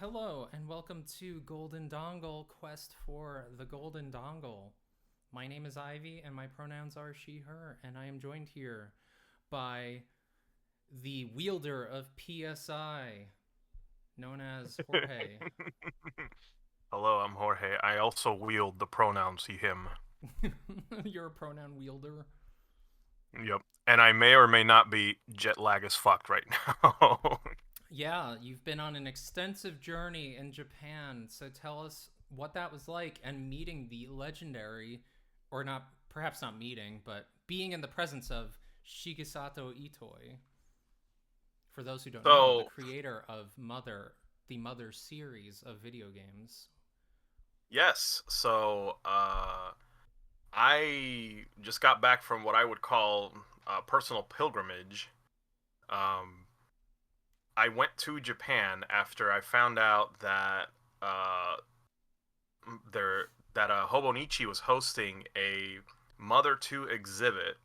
Hello and welcome to Golden Dongle Quest for the Golden Dongle. My name is Ivy and my pronouns are she, her, and I am joined here by the wielder of PSI, known as Jorge. Hello, I'm Jorge. I also wield the pronouns he, him. You're a pronoun wielder. Yep. And I may or may not be jet lag as fucked right now. Yeah, you've been on an extensive journey in Japan, so tell us what that was like and meeting the legendary, or not, perhaps not meeting, but being in the presence of Shigesato Itoi. For those who don't know, the so, creator of Mother, the Mother series of video games. yes. I just got back from what I would call a personal pilgrimage. Um, I went to Japan after I found out that uh, there that Hobonichi was hosting a Mother 2 exhibit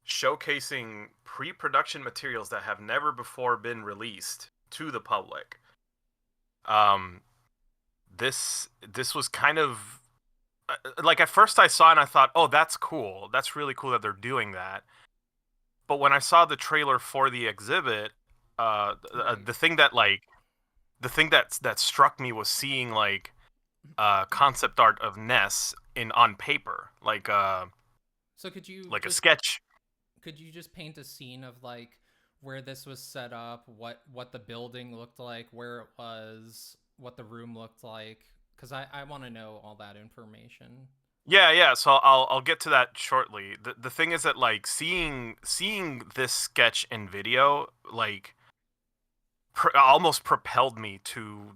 showcasing pre-production materials that have never before been released to the public. Um, this was kind of like at first I saw it and I thought, oh, that's cool. That's really cool that they're doing that. But when I saw the trailer for the exhibit, Right. the thing that that struck me was seeing concept art of Ness in on paper, So could you like a just sketch. paint a scene of like where this was set up, what the building looked like, where it was, what the room looked like? Because I want to know all that information. Yeah. So I'll get to that shortly. The thing is that like seeing this sketch in video almost propelled me to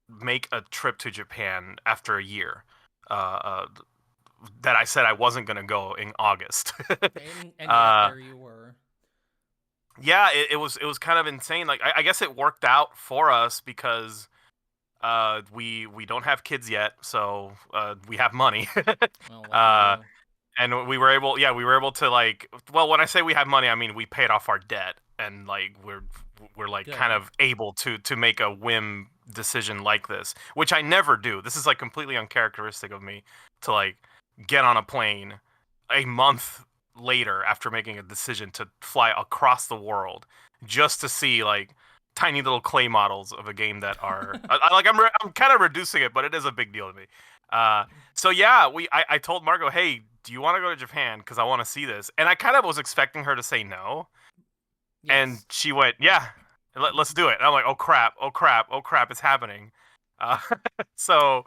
make a trip to Japan after a year. Uh, uh, that I said I wasn't gonna go in August. And yet uh, there you were. yeah, it was kind of insane. Like I guess it worked out for us because we don't have kids yet, so we have money. Well, lucky uh, you. and we were able to well, when I say we have money, I mean we paid off our debt, and like we're like kind Good. of able to make a whim decision like this, which I never do. This is like completely uncharacteristic of me to like get on a plane a month later after making a decision to fly across the world just to see like tiny little clay models of a game that are I'm kind of reducing it, but it is a big deal to me. Uh, so yeah, I told Margot, hey, do you want to go to Japan? Because I want to see this. And I kind of was expecting her to say no. And Yes. she went, yeah, let's do it. And I'm like, oh crap, oh crap, oh crap, it's happening. Uh, so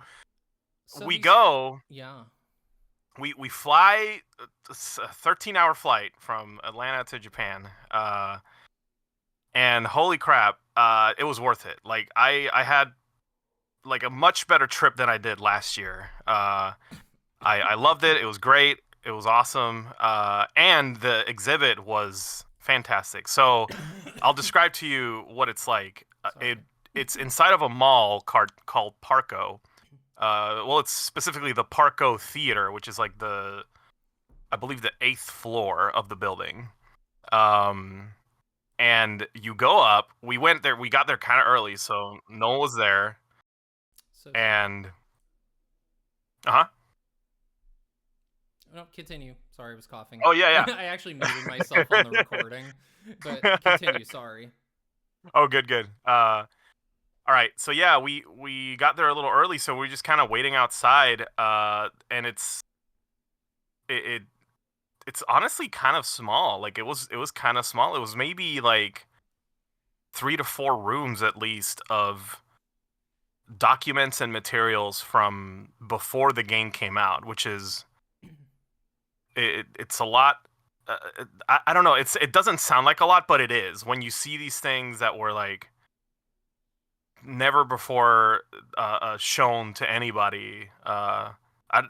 So we these, go, yeah. we fly a 13-hour flight from Atlanta to Japan. And holy crap, it was worth it. Like I had like a much better trip than I did last year. I loved it. It was great. It was awesome. And the exhibit was fantastic. So I'll describe to you what it's like. Sorry. It's inside of a mall called Parco. Well, it's specifically the Parco Theater, which is like I believe the eighth floor of the building. Um, and you go up. We went there. We got there kind of early, so no one was there. So sorry. And uh-huh. No, continue. Sorry, I was coughing. Oh yeah, I actually muted myself on the recording, but yeah. continue. Sorry. Oh, good. All right. So yeah, we got there a little early, so we are just kind of waiting outside. And it it's honestly kind of small. Like it was kind of small. It was maybe like 3 to 4 rooms at least of documents and materials from before the game came out, which is it's a lot. I don't know. It doesn't sound like a lot, but it is when you see these things that were like never before shown to anybody. I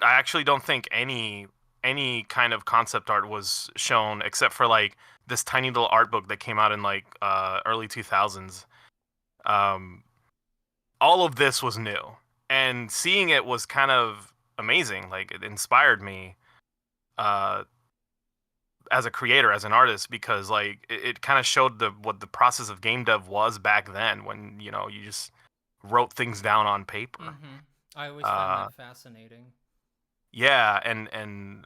actually don't think any kind of concept art was shown except for like this tiny little art book that came out in like early 2000s. Um, all of this was new, and seeing it was kind of amazing. Like it inspired me uh, as a creator, as an artist, because like it kind of showed the what the process of game dev was back then when you just wrote things down on paper. Mm-hmm. I always found Uh, that fascinating. yeah, and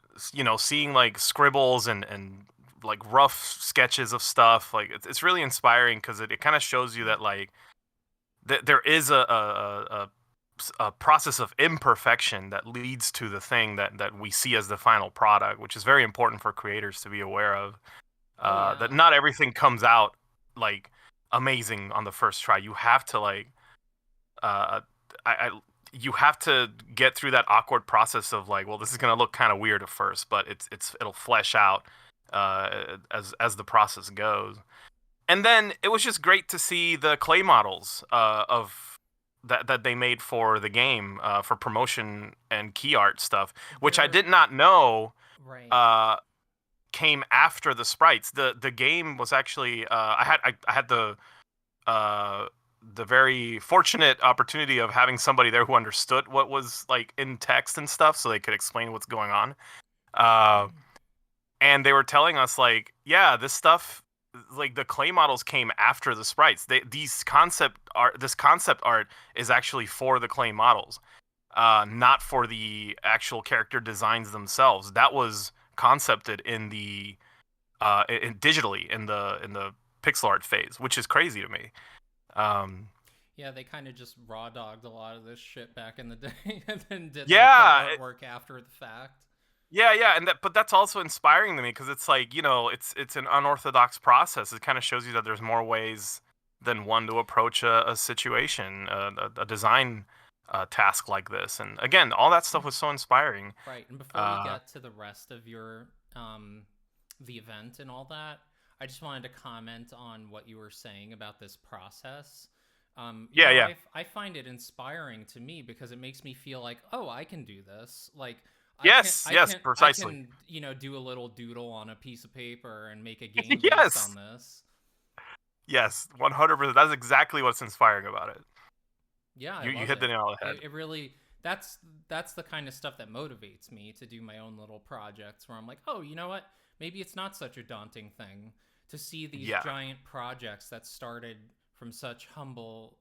seeing like scribbles and like rough sketches of stuff, like it's really inspiring because it kind of shows you that like there is a process of imperfection that leads to the thing that we see as the final product, which is very important for creators to be aware of. Oh That yeah. not everything comes out like amazing on the first try. You have to like uh, I you have to get through that awkward process of like, well, this is gonna look kind of weird at first, but it'll flesh out as the process goes. And then it was just great to see the clay models of that they made for the game for promotion and key art stuff, which I They're did not know right. uh, came after the sprites. The game was actually I had uh, the very fortunate opportunity of having somebody there who understood what was like in text and stuff, so they could explain what's going on. Uh, and they were telling us like, yeah, this stuff, like the clay models came after the sprites. This concept art is actually for the clay models, not for the actual character designs themselves. That was concepted in the digitally in the pixel art phase, which is crazy to me. Um, Yeah, they kind of just raw dogged a lot of this shit back in the day and then did like the yeah, artwork after the fact. yeah, and but that's also inspiring to me because it's like it's an unorthodox process. It kind of shows you that there's more ways than one to approach a situation, a design task like this. And again, all that stuff was so inspiring. Right. And before we Uh, get to the rest of your the event and all that, I just wanted to comment on what you were saying about this process. yeah, yeah, I find it inspiring to me because it makes me feel like, oh, I can do this. Like yes, I precisely. can, do a little doodle on a piece of paper and make a game based on Yes, this. yes, 100%. That's exactly what's inspiring about it. Yeah, I You love hit the it. nail on the head. It really that's the kind of stuff that motivates me to do my own little projects where I'm like, oh, you know what? Maybe it's not such a daunting thing to see these Yeah, giant projects that started from such humble,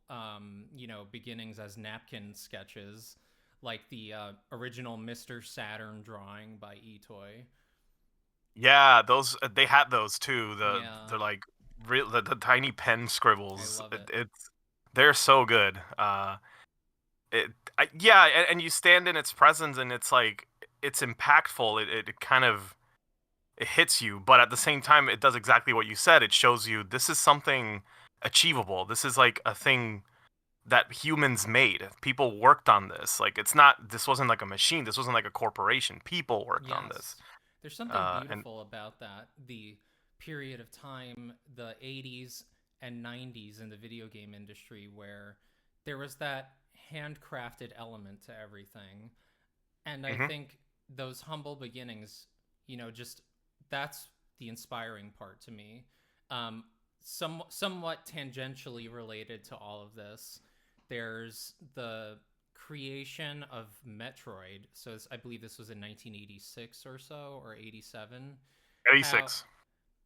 beginnings as napkin sketches, like the original Mr. Saturn drawing by Etoy. yeah. Those they had those too. Yeah, They're like real the tiny pen I scribbles. love it. They're so good. Yeah, and you stand in its presence, and it's like it's impactful. It kind of it hits you, but at the same time, it does exactly what you said. It shows you this is something achievable. This is like a thing that humans made. People worked on this. Like it's not. This wasn't like a machine. This wasn't like a corporation. People worked on this. Yes. There's something And beautiful about that. The period of time, the 80s and 90s in the video game industry, where there was that handcrafted element to everything. And I mhm. think those humble beginnings, just that's the inspiring part to me. Um, somewhat tangentially related to all of this, there's the creation of Metroid. So I believe this was in 1986 or so, or 87. How 86.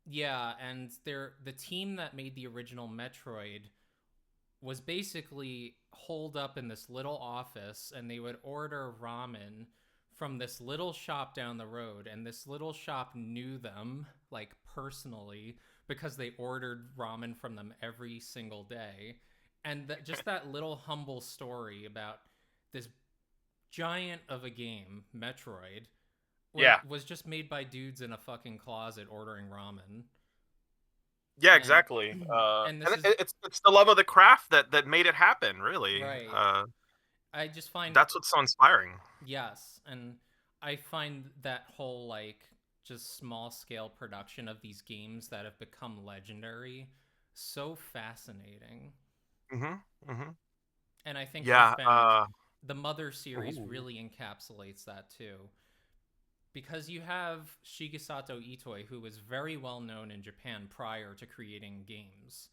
Yeah, and the team that made the original Metroid was basically holed up in this little office, and they would order ramen from this little shop down the road, and this little shop knew them like personally because they ordered ramen from them every single day. And just that little humble story about this giant of a game, Metroid, Yeah. was just made by dudes in a fucking closet ordering ramen. Yeah, And exactly. and this And is it's the love of the craft that made it happen. Really, right. I just find that's what's so inspiring. Yes, and I find that whole like just small scale production of these games that have become legendary so fascinating. Mhm. Mhm. And I think Yeah. Earthbound, the Mother series, Ooh. really encapsulates that too. Because you have Shigesato Itoi, who was very well known in Japan prior to creating games,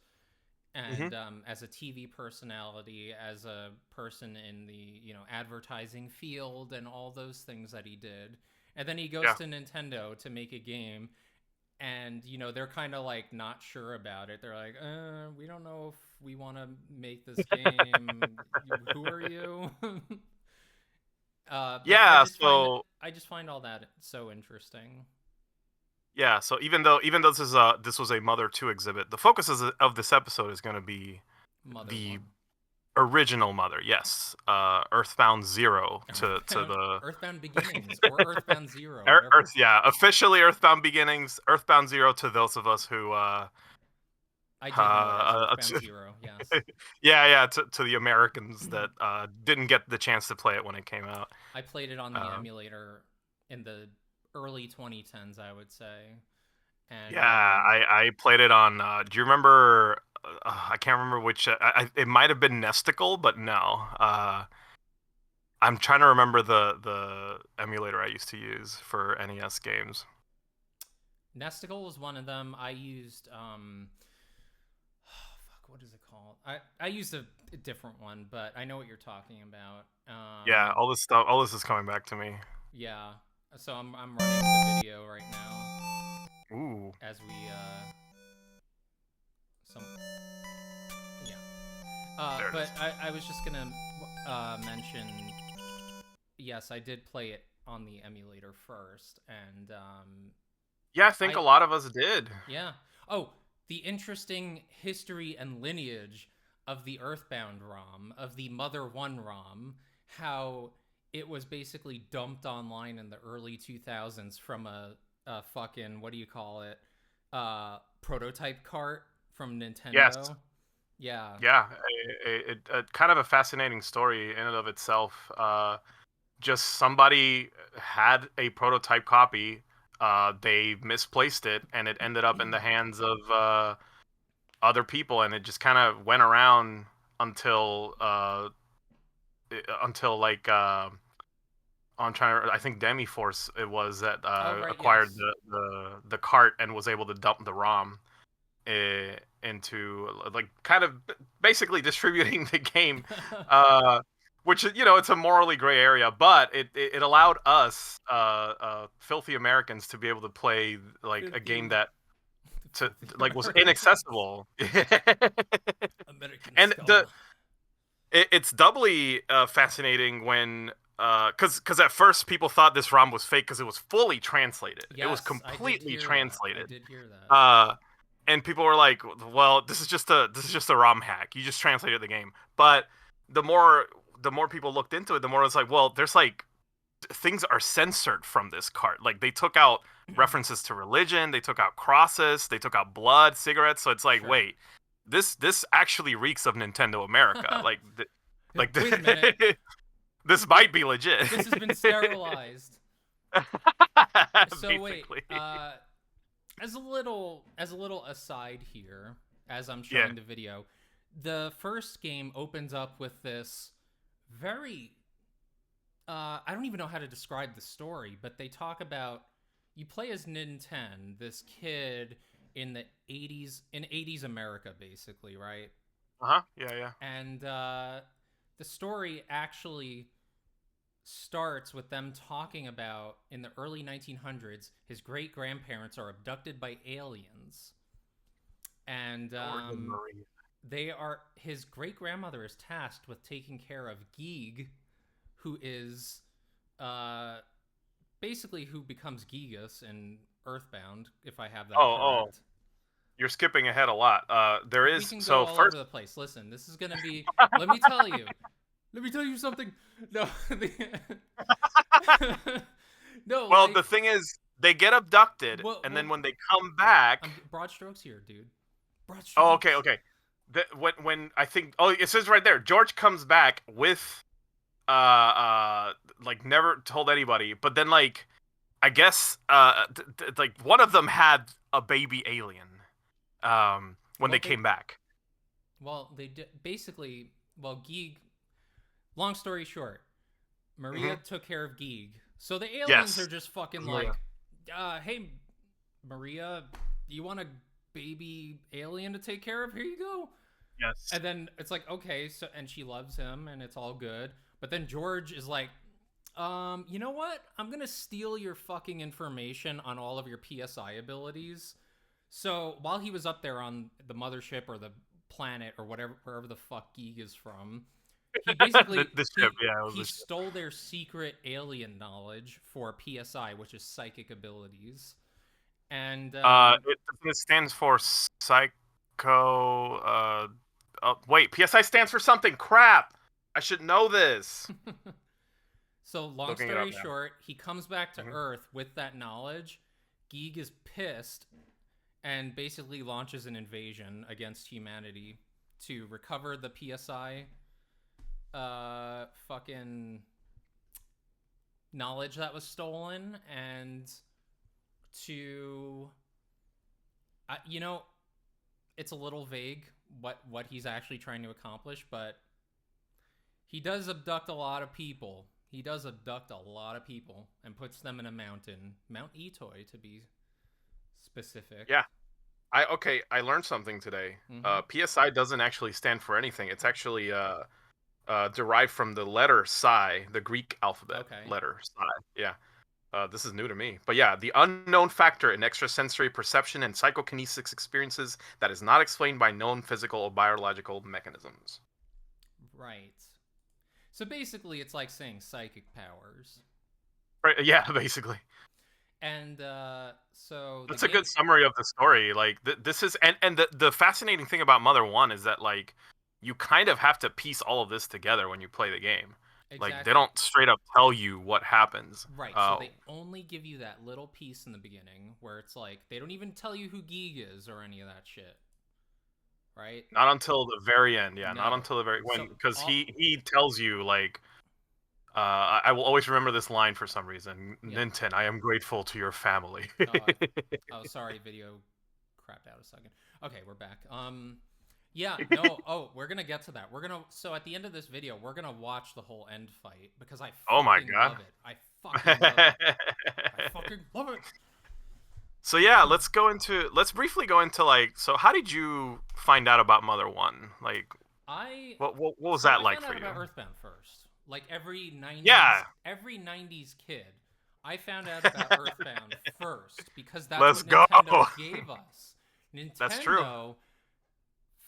and Mhm. as a TV personality, as a person in the advertising field, and all those things that he did, and then he goes Yeah. to Nintendo to make a game, and they're kind of like not sure about it. They're like, we don't know if we want to make this game. Who are you? But Yeah, so I just find all that so interesting. yeah, so even though this was a Mother 2 exhibit, the focus of this episode is going to be Mother the one. original Mother. Yes, Earthbound Zero to Earthbound, the Earthbound Beginnings or Earthbound Zero, whatever. Earth. Yeah, officially Earthbound Beginnings, Earthbound Zero to those of us who I did know it as uh, Earthbound Zero. Yes, yeah, to the Americans that didn't get the chance to play it when it came out. I played it on the Um, emulator in the early 2010s, I would say, yeah, and I played it on. Do you remember? I can't remember which. It might have been Nesticle, but no. I'm trying to remember the emulator I used to use for NES games. Nesticle was one of them. I used fuck, what is it called? I used a different one, but I know what you're talking about. Yeah, all this is coming back to me. Yeah. So I'm running the video right now Ooh, as we some yeah. there it But is. I was just gonna mention. Yes, I did play it on the emulator first, and Yeah, I think I a lot of us did. yeah. Oh, the interesting history and lineage of the Earthbound ROM, of the Mother 1 ROM, how it was basically dumped online in the early 2000s from a fucking, what do you call it? Prototype cart from Yes. Nintendo. Yeah. Yeah, kind of a fascinating story in and of itself. Just somebody had a prototype copy. They misplaced it, and it ended up in the hands of other people, and it just kind of went around until until like I'm trying to. I think Demiforce it was that Oh, right, acquired yes. the cart and was able to dump the ROM into like kind of basically distributing the game, uh, which it's a morally gray area, but it allowed us filthy Americans to be able to play like a game Filthy, that to filthy like was Americans. inaccessible. American And scum. it's doubly fascinating when because at first people thought this ROM was fake because it was fully translated. It was Yes, I did completely hear that. I translated. did hear that. Uh, and people were like, "Well, this is just a ROM hack. You just translated the game." But the more the more people looked into it, the more it's like, well, there's like things are censored from this cart. Like they took out references to religion, they took out crosses, they took out blood, cigarettes. So it's like, Sure. wait, this actually reeks of Nintendo America. Like Wait a minute. this Wait, might be legit. this has been sterilized. So wait, Basically, as a little aside here, as I'm yeah. showing the video, the first game opens up with this very I don't even know how to describe the story, but they talk about you play as Nintendo, this kid in the 80s in 80s America basically, right? Uh-huh. Yeah. And the story actually starts with them talking about in the early 1900s his great grandparents are abducted by aliens, and George and Marie. they are his great grandmother is tasked with taking care of Geeg, who is uh, basically who becomes Gigas in Earthbound, if I have that Oh, correct. you're skipping ahead a lot. There We is can go so all over first. the place. Listen, this is gonna be. Let me tell you. Let me tell you something. No, no, Well, like the thing is, they get abducted, what? and then What? when they come back, I'm broad strokes here, dude. Broad oh, okay, strokes. okay. When I think, oh, it says right there, George comes back with like never told anybody, but then like I guess like one of them had a baby alien when Well, they came back. they did basically. Well, Geeg. Long story short, Hmm. Maria took care of Geeg. So the aliens are Yes, just fucking Maria. like, hey, Maria, you want a baby alien to take care of? Here you go. Yes. And then it's like, okay, so and she loves him and it's all good. But then George is like, you know what? I'm gonna steal your fucking information on all of your PSI abilities. So while he was up there on the mothership or the planet or whatever, wherever the fuck Geek is from. He basically The ship, yeah, it was he the ship. stole their secret alien knowledge for PSI, which is psychic abilities. And It stands for psycho. Oh, wait, PSI stands for something. Crap! I should know this. so long Looking it up story now. short, he comes back to Mhm. Earth with that knowledge. Geek is pissed and basically launches an invasion against humanity to recover the PSI fucking knowledge that was stolen and to you know, it's a little vague what he's actually trying to accomplish, but he does abduct a lot of people. He does abduct a lot of people and puts them in a mountain, Mount Etoy to be specific. Yeah. I learned something today. Mm-hmm. PSI doesn't actually stand for anything. It's actually derived from the letter psi, the Greek alphabet Okay. letter psi. Yeah. This is new to me. But yeah, the unknown factor in extrasensory perception and psychokinesis experiences that is not explained by known physical or biological mechanisms. Right. So basically, it's like saying psychic powers. Right, yeah, basically. And so the That's a game. good summary of the story. Like this is and the fascinating thing about Mother 1 is that like you kind of have to piece all of this together when you play the game. Like they Exactly. don't straight up tell you what happens. Right. So they only give you that little piece in the beginning where it's like they don't even tell you who Geeg is or any of that shit. Right? Not until the very end, yeah. Not No. until the very So when because all he tells you like I will always remember this line for some reason. yeah. Ninten, I am grateful to your family. Oh, sorry, video crapped out a second. Okay, we're back. Yeah, no. Oh, we're gonna get to that. We're gonna. So at the end of this video, we're gonna watch the whole end fight because I Oh my fucking god. love it. I fucking love it. I fucking love it. So yeah, let's briefly go into like so how did you find out about Mother 1? Like I what was so that I like found for out you? about Earthbound first. Like Yeah. every '90s kid, I found out about Earthbound first because that's Let's what go. Nintendo gave us. That's true. Nintendo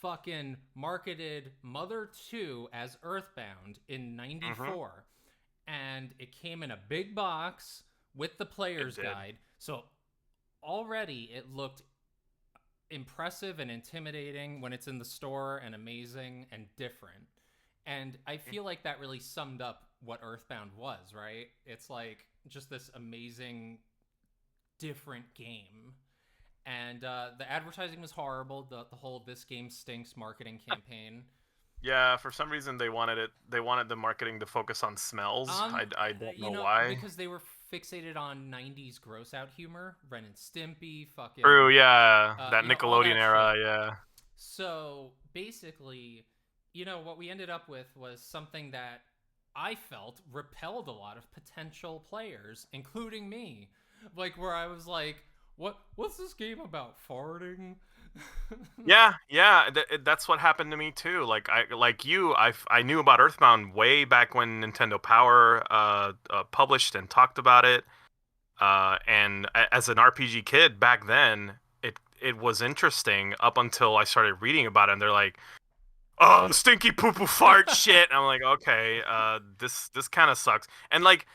fucking marketed Mother 2 as Earthbound in Mhm. '94, and it came in a big box with the It player's did. guide. So already it looked impressive and intimidating when it's in the store and amazing and different. And I feel like that really summed up what Earthbound was, right? It's like just this amazing, different game. And the advertising was horrible. The whole "this game stinks" marketing campaign. Yeah, for some reason they wanted the marketing to focus on smells. I don't know why. Because they were fixated on '90s gross out humor, Ren and Stimpy, True, fucking, yeah. That all Nickelodeon that shit. era, yeah. So basically, what we ended up with was something that I felt repelled a lot of potential players, including me. Like where I was like, what's this game about? Farting? Yeah, yeah, that's what happened to me too. Like I knew about Earthbound way back when Nintendo Power published and talked about it. And as an RPG kid back then, it was interesting up until I started reading about it. And they're like, "Oh, stinky poo poo fart shit." And I'm like, "Okay, this kind of sucks." And like,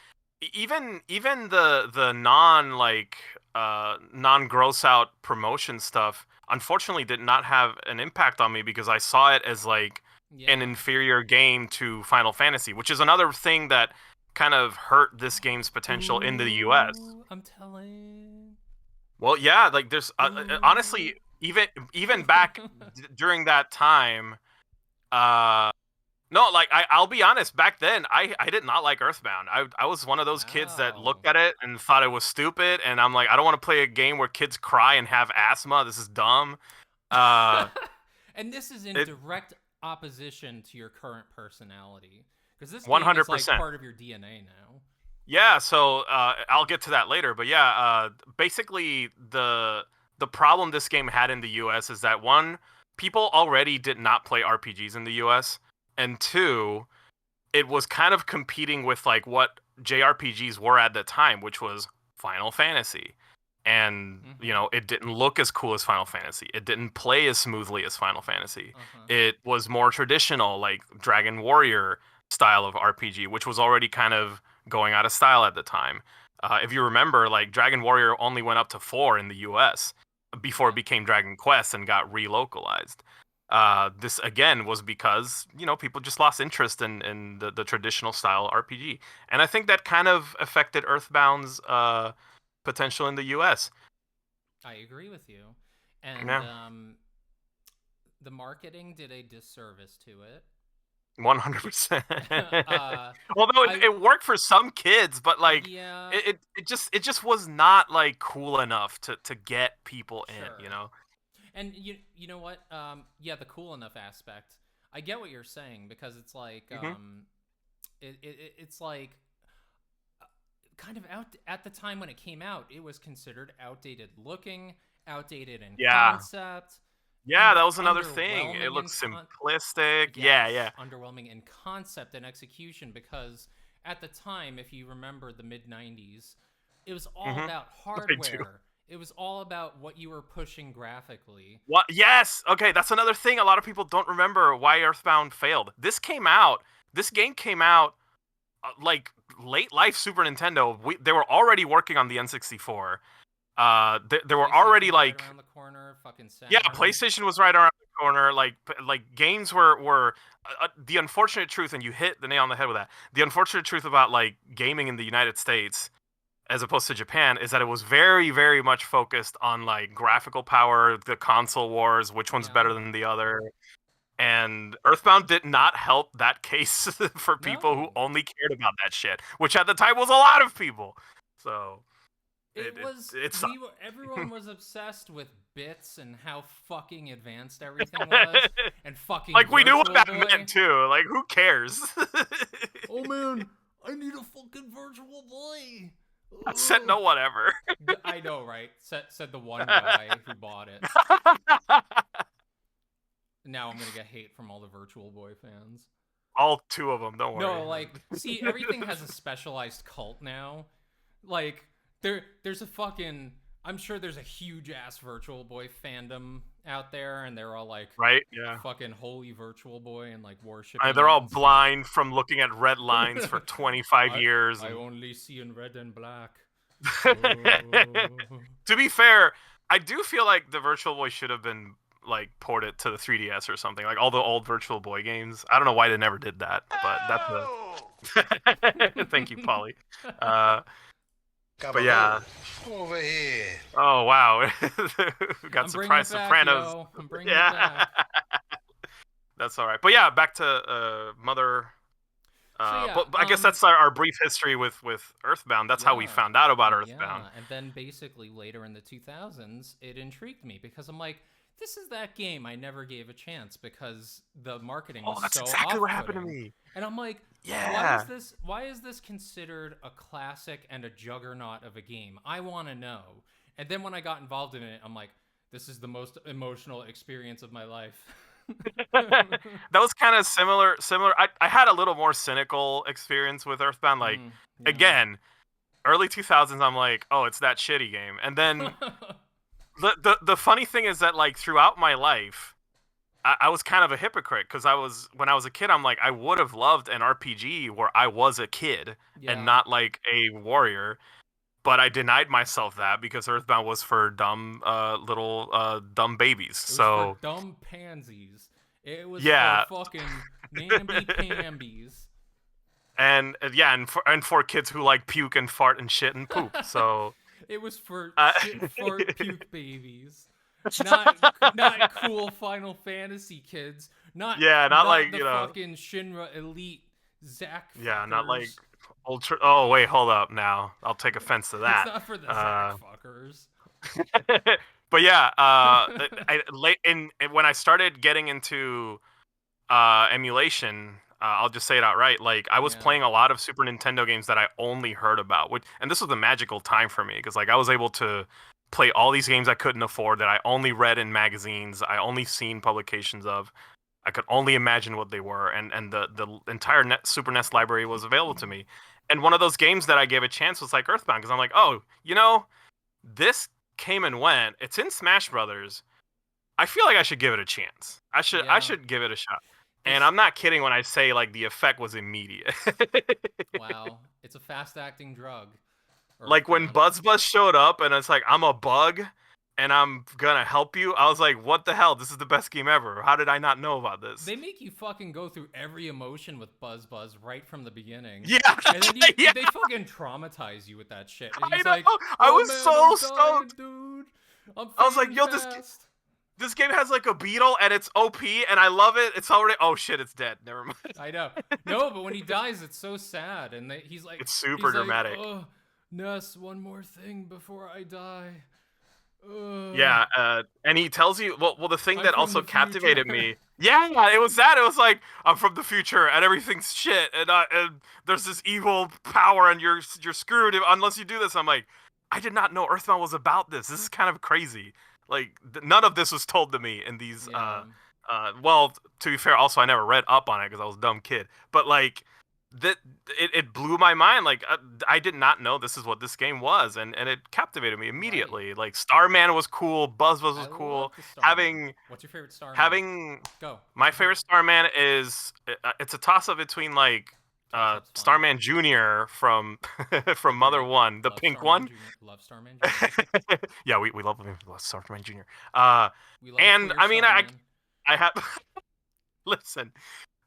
even the non like non gross out promotion stuff, unfortunately, did not have an impact on me because I saw it as like an Yeah. inferior game to Final Fantasy, which is another thing that kind of hurt this game's potential in the US. Ooh, I'm telling. Well, yeah, like there's Ooh. honestly even back during that time, uh, no, like I'll be honest, back then I did not like Earthbound. I was one of those kids that Wow. looked at it and thought it was stupid, and I'm like, I don't want to play a game where kids cry and have asthma. This is dumb. Uh, And this is in it direct opposition to your current personality. Because this game is like 100%. part of your DNA now. Yeah, so I'll get to that later, but yeah, basically the problem this game had in the U.S. is that one, people already did not play RPGs in the U.S., and two, it was kind of competing with like what JRPGs were at the time, which was Final Fantasy. and Mm-hmm. it didn't look as cool as Final Fantasy. It didn't play as smoothly as Final Fantasy. Uh-huh. It was more traditional, like Dragon Warrior style of RPG, which was already kind of going out of style at the time. If you remember, like Dragon Warrior only went up to 4 in the US before it Yeah. became Dragon Quest and got relocalized. This again was because people just lost interest in the traditional style RPG, and I think that kind of affected Earthbound's potential in the US. I agree with you. And Yeah, the marketing did a disservice to it. 100%. uh Although it, I it worked for some kids, but like yeah, it just was not like cool enough to get people in, you sure. know? And you know what? Yeah, the cool enough aspect. I get what you're saying because it's like Hmm. it's like kind of out at the time when it came out, it was considered outdated looking, outdated in Yeah. concept, Yeah, that was another thing. It underwhelming in looks simplistic. Yeah, yes, yeah. underwhelming in concept and execution because at the time, if you remember the mid 90s, it was all Hmm. about I do. hardware. It was all about what you were pushing graphically. What? Yes. Okay, that's another thing. A lot of people don't remember why Earthbound failed. This game came out like late life Super Nintendo. They were already working on the N64. They were PlayStation already was right like, around the corner, fucking yeah, Saturn. PlayStation was right around the corner. Like games were the unfortunate truth, and you hit the nail on the head with that. The unfortunate truth about like gaming in the United States as opposed to Japan is that it was very, very much focused on like graphical power, the console wars, which one's Yeah. better than the other. And Earthbound did not help that case for people who No. only cared about that shit, which at the time was a lot of people. So It was it we sucked. were everyone was obsessed with bits and how fucking advanced everything was and fucking Like we knew what Virtual that Boy. meant too. Like who cares? Oh man, I need a fucking Virtual Boy. Said Ugh. no whatever. I know, right? Said the one guy who bought it. Now I'm gonna get hate from all the Virtual Boy fans. All two of them. Don't worry. No, like, see, everything has a specialized cult now. Like, there's a fucking. I'm sure there's a huge ass Virtual Boy fandom out there, and they're all like Right? Yeah. fucking holy Virtual Boy and like worshiping They're it all and stuff. blind from looking at red lines for 25 I years. I And only see in red and black. Oh. to be fair, I do feel like the Virtual Boy should have been like ported to the 3DS or something. Like all the old Virtual Boy games. I don't know why they never did that, but that's a thank you, Polly. Uh, but Caballero, yeah. over here. Oh wow, we got I'm bringing surprise it back, Sopranos. yo. I'm bringing it Yeah, back. that's all right. But yeah, back to Mother. So yeah, But I guess that's our brief history with Earthbound. That's how we yeah. found out about Earthbound. Yeah, and then basically later in the 2000s, it intrigued me because I'm like, this is that game I never gave a chance because the marketing Oh, was that's so exactly what happened to off-putting. me. And I'm like, Yeah. why is this considered a classic and a juggernaut of a game? I want to know. And then when I got involved in it, I'm like, this is the most emotional experience of my life. That was kind of similar. I had a little more cynical experience with Earthbound. Like Yeah. again, early 2000s, I'm like, oh, it's that shitty game. And then the funny thing is that like throughout my life, I was kind of a hypocrite because when I was a kid, I'm like, I would have loved an RPG where I was a kid and Yeah. not like a warrior. But I denied myself that because Earthbound was for dumb little dumb babies. It was for So dumb pansies. It was for yeah, fucking namby pambies. and yeah, and for kids who like puke and fart and shit and poop. So It was for uh, shit fart puke babies. Not cool Final Fantasy kids. Not yeah, not not like the fucking Shinra Elite Zack yeah, not like fuckers. ultra. Oh wait, hold up. Now I'll take offense to It's that. not for the Zack Uh, fuckers. but yeah, when I started getting into emulation, I'll just say it outright. Like I was Yeah. playing a lot of Super Nintendo games that I only heard about, and this was a magical time for me because like I was able to play all these games I couldn't afford that I only read in magazines, I only seen publications of. I could only imagine what they were, and the entire Super NES library was available to me. And one of those games that I gave a chance was like Earthbound because I'm like, oh, This came and went. It's in Smash Brothers. I feel like I should give it a chance. I Yeah. should give it a shot. And This I'm not kidding when I say like the effect was immediate. Wow. It's a fast acting drug. Like when Earthbound. Buzz showed up and it's like I'm a bug and I'm gonna help you. I was like, what the hell? This is the best game ever. How did I not know about this? They make you fucking go through every emotion with Buzz right from the beginning. Yeah, And then yeah. they fucking traumatize you with that shit. And I he's know. like, I "Oh was man, I'm so dying, stoked. dude. I'm I was like, fading yo, fast." this game has like a beetle and it's OP and I love it. It's already oh shit, it's dead. Never mind. I know. No, but when he dies, it's so sad. And he's like, It's super dramatic. "Oh, Ness, one more thing before I die." Ugh. Yeah, and he tells you well the thing I'm that from also the future. captivated me. Yeah, it was that. It was like I'm from the future and everything's shit and there's this evil power and you're screwed unless you do this. I'm like, I did not know Earthbound was about this. This is kind of crazy. Like none of this was told to me in these Yeah. well, to be fair, also I never read up on it because I was a dumb kid. But like that it blew my mind. Like I did not know this is what this game was, and it captivated me Right. immediately. Like Starman was cool, Buzz was I cool. love the Starman. Having What's your favorite Starman? having Go. What's my your favorite? favorite Starman is it's a toss up between like Toss-up's fine. Starman Junior from from Mother Great. One, the Love pink Starman one. Jr. Love Starman Jr. Yeah, we love Starman Junior. We love a And queer I mean Starman. I have listen.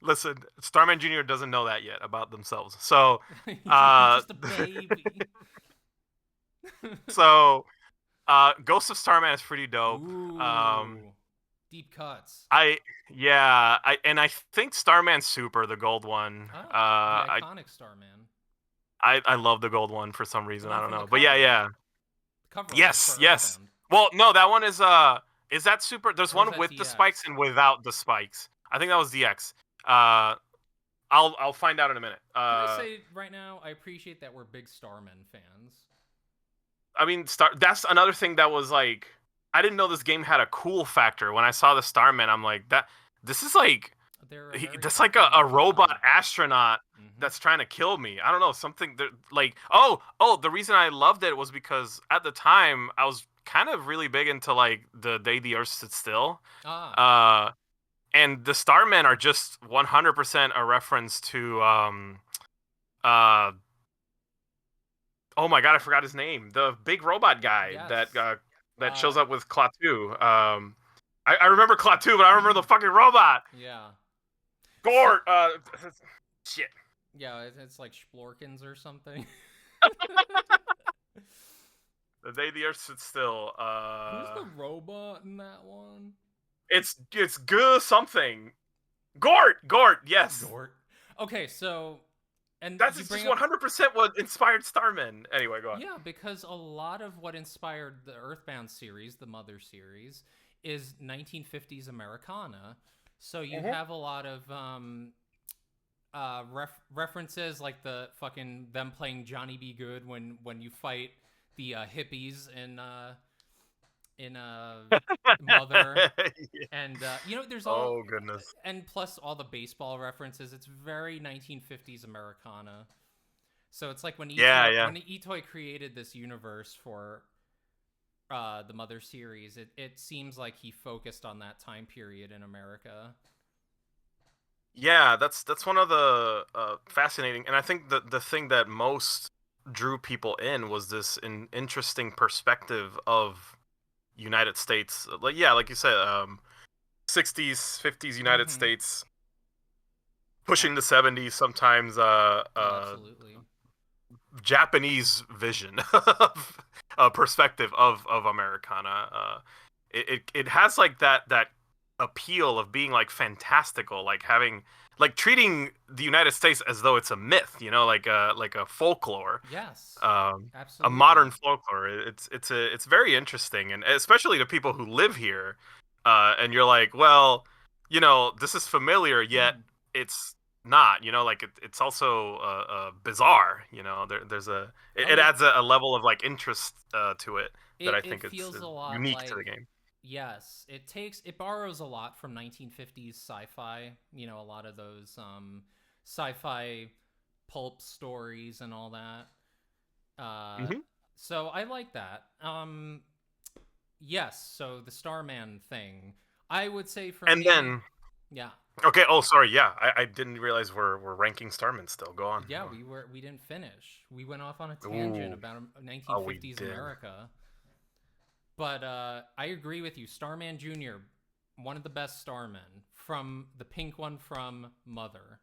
Listen, Starman Jr. doesn't know that yet about themselves. So, He's uh, just a baby. so Ghost of Starman is pretty dope. Ooh. Deep cuts. I yeah, I think Starman Super, the gold one. Oh, the iconic Starman. I love the gold one for some The reason. I one don't from the know, but yeah, cover. yeah, The cover art for yes, yes. Earthbound. Well, no, that one is that Super? There's Or is one that with the spikes DX? and without the spikes. I think that was DX. I'll find out in a minute. Can I say right now, I appreciate that we're big Starman fans. I mean, that's another thing that was like I didn't know this game had a cool factor. When I saw the Starman, I'm like that. This is like They're a very that's like a iconic robot villain. astronaut Mm-hmm. that's trying to kill me. I don't know something that, like the reason I loved it was because at the time I was kind of really big into like the day the Earth stood still. Ah, Uh, and the Starmen are just 100% a reference to uh oh my god, I forgot his name. The big robot guy yes. that Uh, shows up with Klaatu. I remember Klaatu, but I remember the fucking robot. yeah. So, Gort. Shit. yeah, it's like Splorkins or something. The day the Earth stood still. Who's the robot in that one? It's good something. Gort. Gort. Yes. Gort. Okay, so and That's you just bring up 100% what inspired Starman. Anyway, go on. yeah, because a lot of what inspired the Earthbound series, the Mother series, is 1950s Americana. So you have a lot of references like the fucking them playing Johnny Be Good when you fight the hippies in Mother, Yeah. and there's all Oh goodness. and plus all the baseball references. It's very 1950s Americana. So it's like Yeah, yeah. when Itoy created this universe for the Mother series, it seems like he focused on that time period in America. Yeah, that's one of the fascinating, and I think the thing that most drew people in was this interesting perspective of United States. Like yeah, like you said, 60s, 50s United Mm-hmm. States pushing the 70s. Sometimes Oh, absolutely. Japanese vision of perspective of Americana. It has like that appeal of being like fantastical, like having like treating the United States as though it's a myth, like a folklore, Yes, a modern absolutely. folklore. It's very interesting, and especially to people who live here, and you're like, well, this is familiar, yet it's not. Like it's also bizarre. There's Oh it yeah, adds a level of like interest to it that I it think it's feels a lot unique to the like game. yes, it borrows a lot from 1950s sci-fi. A lot of those sci-fi pulp stories and all that. Uh, Hmm. So I like that. Yes. So the Starman thing, I would say for And me, then yeah, okay, oh sorry, yeah, I didn't realize we're ranking Starman still. Go on. yeah. We didn't finish. We went off on a tangent Ooh, about oh we 1950s did. America. But I agree with you. Starman Jr., one of the best Starmen, from the pink one from Mother.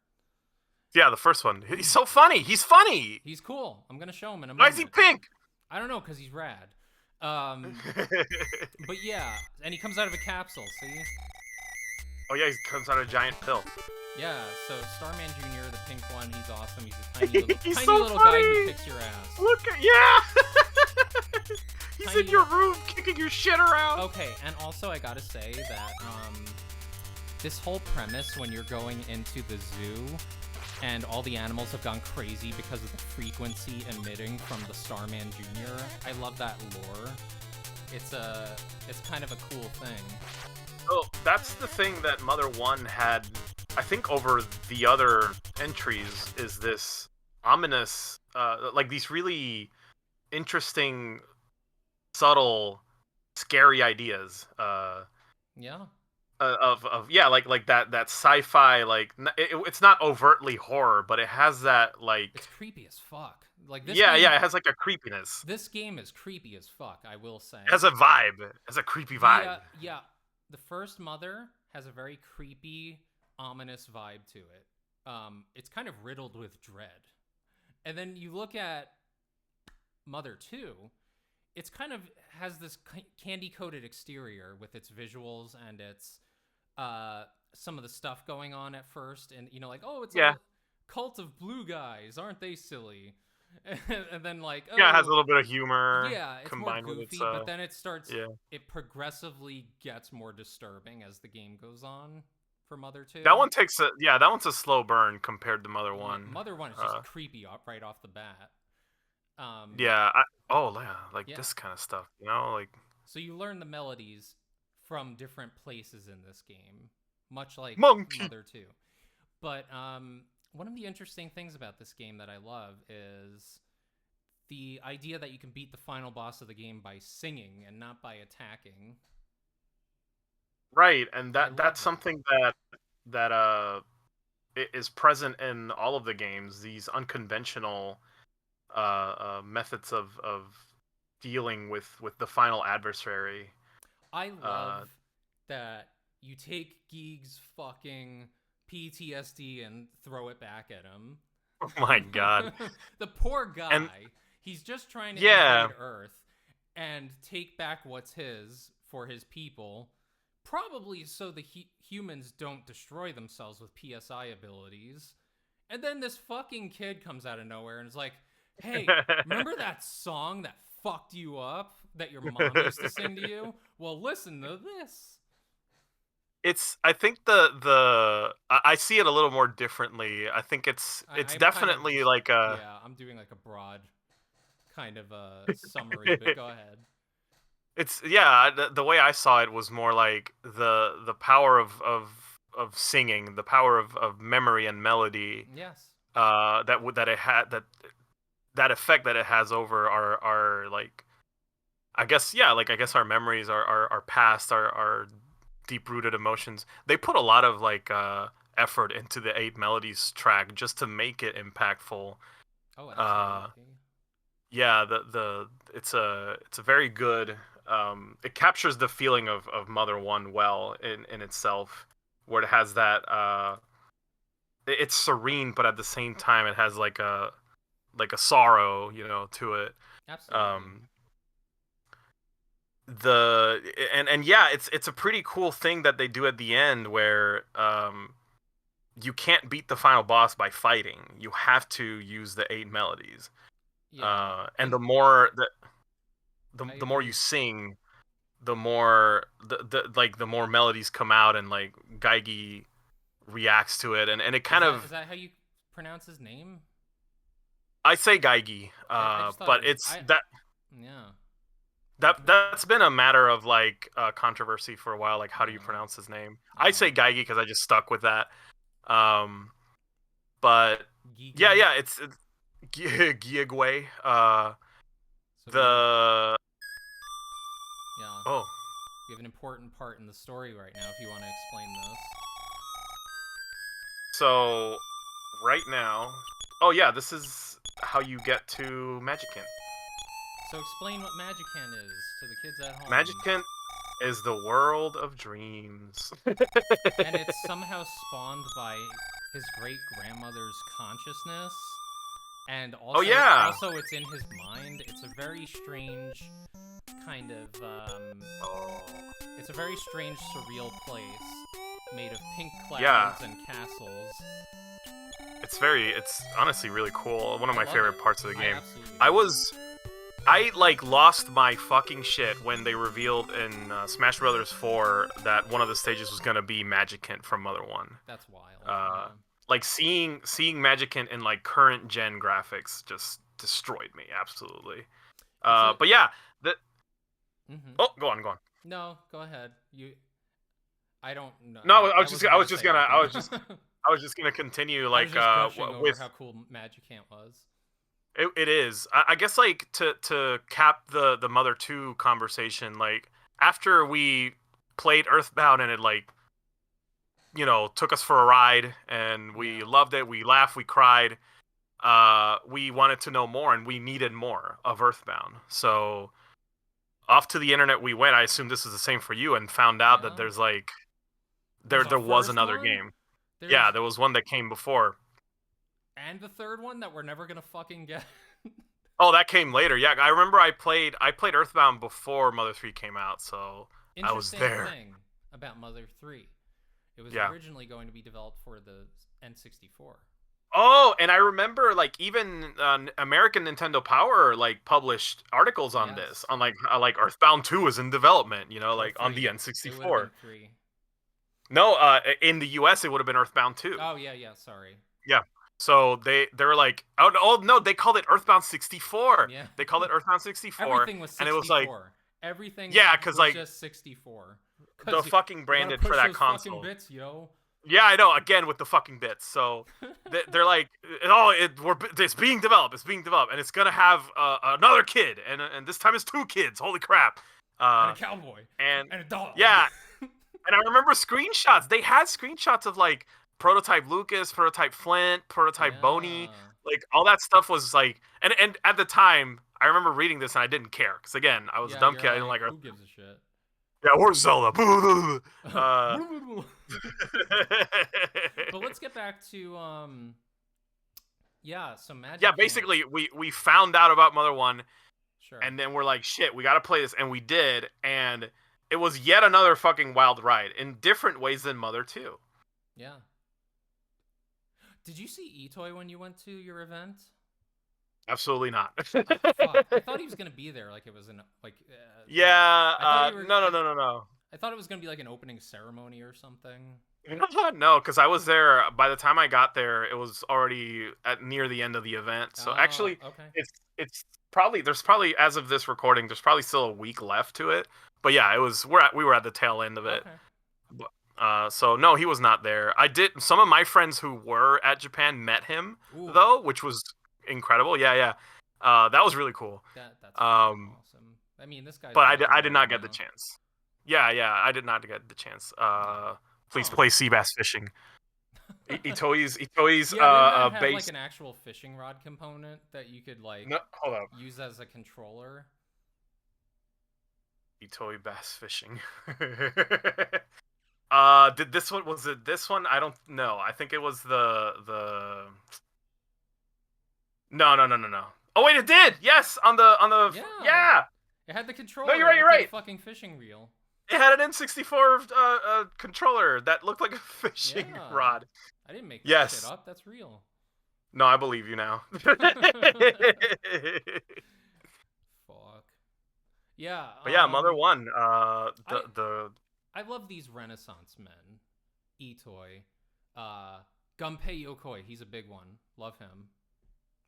Yeah, the first one. He's so funny. He's funny. He's cool. I'm gonna show him in a Why is he moment. pink? I don't know, because he's rad. Um, but yeah, and he comes out of a capsule. See? Oh yeah, he comes out of a giant pill. Yeah. So Starman Jr., the pink one, he's awesome. He's a tiny little, He's tiny so little guy who funny. kicks your ass. Look at yeah. He's in Tiny. your room kicking your shit around. Okay, and also I gotta say that this whole premise when you're going into the zoo and all the animals have gone crazy because of the frequency emitting from the Starman Jr. I love that lore. It's kind of a cool thing. Oh, that's the thing that Mother 1 had, I think, over the other entries, is this ominous, like these really interesting, subtle, scary ideas. Yeah. Of yeah, like that sci-fi, like it's not overtly horror, but it has that like It's creepy as fuck. Like yeah, it has like a creepiness. this game is creepy as fuck, I will say. It has a vibe. It has a creepy The vibe. yeah, the first Mother has a very creepy, ominous vibe to it. It's kind of riddled with dread. And then you look at Mother 2, it's kind of has this candy coated exterior with its visuals and its some of the stuff going on at first, and like, oh, it's Yeah, a cult of blue guys, aren't they silly? And then like, yeah, it has a oh, little bit of humor yeah, it's more combined with its goofy, but then it starts, yeah. it progressively gets more disturbing as the game goes on for Mother 2. That one takes a yeah, that one's a slow burn compared to Mother Yeah, 1. Mother 1 is just creepy right off the bat. Um, Yeah, oh yeah, like yeah, this kind of stuff, you know, like so you learn the melodies from different places in this game, much like monkey. Mother 2. But one of the interesting things about this game that I love is the idea that you can beat the final boss of the game by singing and not by attacking. Right, and I love that's that. something that is present in all of the games. These unconventional methods of dealing with the final adversary. I love Uh, that you take Geeg's fucking PTSD and throw it back at him. oh my god, The poor and guy, he's just trying to yeah, invade Earth and take back what's his for his people, probably so the humans don't destroy themselves with PSI abilities. And then this fucking kid comes out of nowhere and is like, hey, remember that song that fucked you up that your mom used to sing to you? Well, listen to this. it's I think I see it a little more differently. I think it's I'm kind of definitely just, like a yeah, I'm doing like a broad kind of a summary, but go ahead. it's yeah, the way I saw it was more like the power of singing, the power of memory and melody, Yes. that it had, that effect that it has over our like, I guess yeah, like I guess our memories, our past, our deep rooted emotions. They put a lot of like effort into the Eight Melodies track just to make it impactful. Oh, Uh, absolutely. yeah, it's a very good. It captures the feeling of Mother One well in itself, where it has that. It's serene, but at the same time, it has like a sorrow, to it. Absolutely. Um, the and yeah, it's a pretty cool thing that they do at the end, where you can't beat the final boss by fighting. You have to use the Eight Melodies. Yeah. And And the I more you agree. sing, the more the more melodies come out, and like Geige reacts to it, and it kind Is of, that how you pronounce his name? I say Geige, I just thought it but was it's I yeah. that's been a matter of like controversy for a while. Like, how do you Yeah. pronounce his name? I Yeah. say Geige because I just stuck with that. Um, but yeah, Geeky. yeah, it's Giegway. So The yeah, oh, we have an important part in the story right now. If you want to explain this. so right now, oh yeah, this is how you get to Magicant. So explain what Magican is to the kids at home. Magicant is the world of dreams. And it's somehow spawned by his great grandmother's consciousness, and Oh also yeah. also it's in his mind. It's a very strange kind of Oh it's a very strange surreal place made of pink yeah. clouds and castles. It's honestly really cool. One of I my love it. favorite parts of the I game. absolutely I love it. was I like lost my fucking shit when they revealed in Smash Brothers 4 that one of the stages was gonna be Magicant from Mother 1. That's wild. Uh, Yeah. like seeing Magicant in like current gen graphics just destroyed me absolutely. It's a But yeah, the mm-hmm. oh go on. No, go ahead. You I don't know. No, I I was just wasn't I gonna was just say gonna anything. I was just gonna continue I was like just gushing over with how cool Magicant was. it is. I guess like to cap the Mother 2 conversation, like after we played Earthbound and it like took us for a ride and we Yeah. loved it, we laughed, we cried, we wanted to know more and we needed more of Earthbound. So off to the internet we went. I assume this is the same for you, and found out that Yeah. there's like There's a there was first another one? game. Yeah, There's there was one that came before. and the third one that we're never gonna fucking get. Oh, that came later. Yeah, I remember I played Earthbound before Mother 3 came out, so I was Interesting there. thing about Mother 3. It was Yeah. originally going to be developed for the N64. Oh, and I remember like even American Nintendo Power like published articles on this, Yes. on like Earthbound 2 is in development, Or like on the 3. It would have been N64. 3. No, in the US it would have been Earthbound 2. Oh, yeah, yeah, sorry. Yeah. So they were like, oh no, they called it Earthbound 64. Yeah. They called it Earthbound 64, Everything was and it was like, 64. Everything yeah, because was like just 64. the Cuz fucking you gotta branded for push that those fucking console. bits, yo. Yeah, I know. Again with the fucking bits. So they're like, oh, it's being developed. It's being developed, and it's gonna have another kid, and this time it's 2 kids. Holy crap! And a Uh, cowboy. and And a dog. yeah, and I remember screenshots. They had screenshots of like prototype Lucas, prototype Flint, prototype Boney. Yeah. Like all that stuff was like, and at the time, I remember reading this and I didn't care because again, I was a Yeah, dumb you're kid. I didn't like, like Earth. who gives a shit? Yeah, where's Zelda? uh, But let's get back to yeah, so Magic yeah, Camp. basically we found out about Mother 1 Sure. and then we're like, shit, we got to play this, and we did, and it was yet another fucking wild ride in different ways than Mother 2. Yeah. Did you see Itoy when you went to your event? Absolutely not. Fuck. I thought he was gonna be there, like it was an like. Yeah, I thought you were. no. I thought it was gonna be like an opening ceremony or something. No, because I was there. By the time I got there, it was already at near the end of the event. So actually, Okay. it's probably there's probably as of this recording, there's probably still a week left to it. But yeah, it was we were at the tail end of it. Okay. So no, he was not there. I did. Some of my friends who were at Japan met him Ooh, though, which was incredible. Yeah. That was really cool. that's Um, awesome. I mean, this guy's. but I did legendary not get the now. chance. Yeah, I did not get the chance. Please Oh. play Seabass Fishing. Itoi's Yeah, didn't that have base. like an actual fishing rod component that you could like No, hold up. use as a controller? Itoi Bass Fishing. Did this one, was it this one? I don't know. I think it was the No. Oh wait, it did. Yes, on the Yeah. It had the controller. No, you're right. You're with the right. fucking fishing reel. It had an N64 controller that looked like a fishing Yeah. rod. I didn't make that Yes. shit up. That's real. No, I believe you now. Fuck. Yeah. But yeah, Mother 1. I love these Renaissance men. Itoi. Gunpei Yokoi. He's a big one. Love him.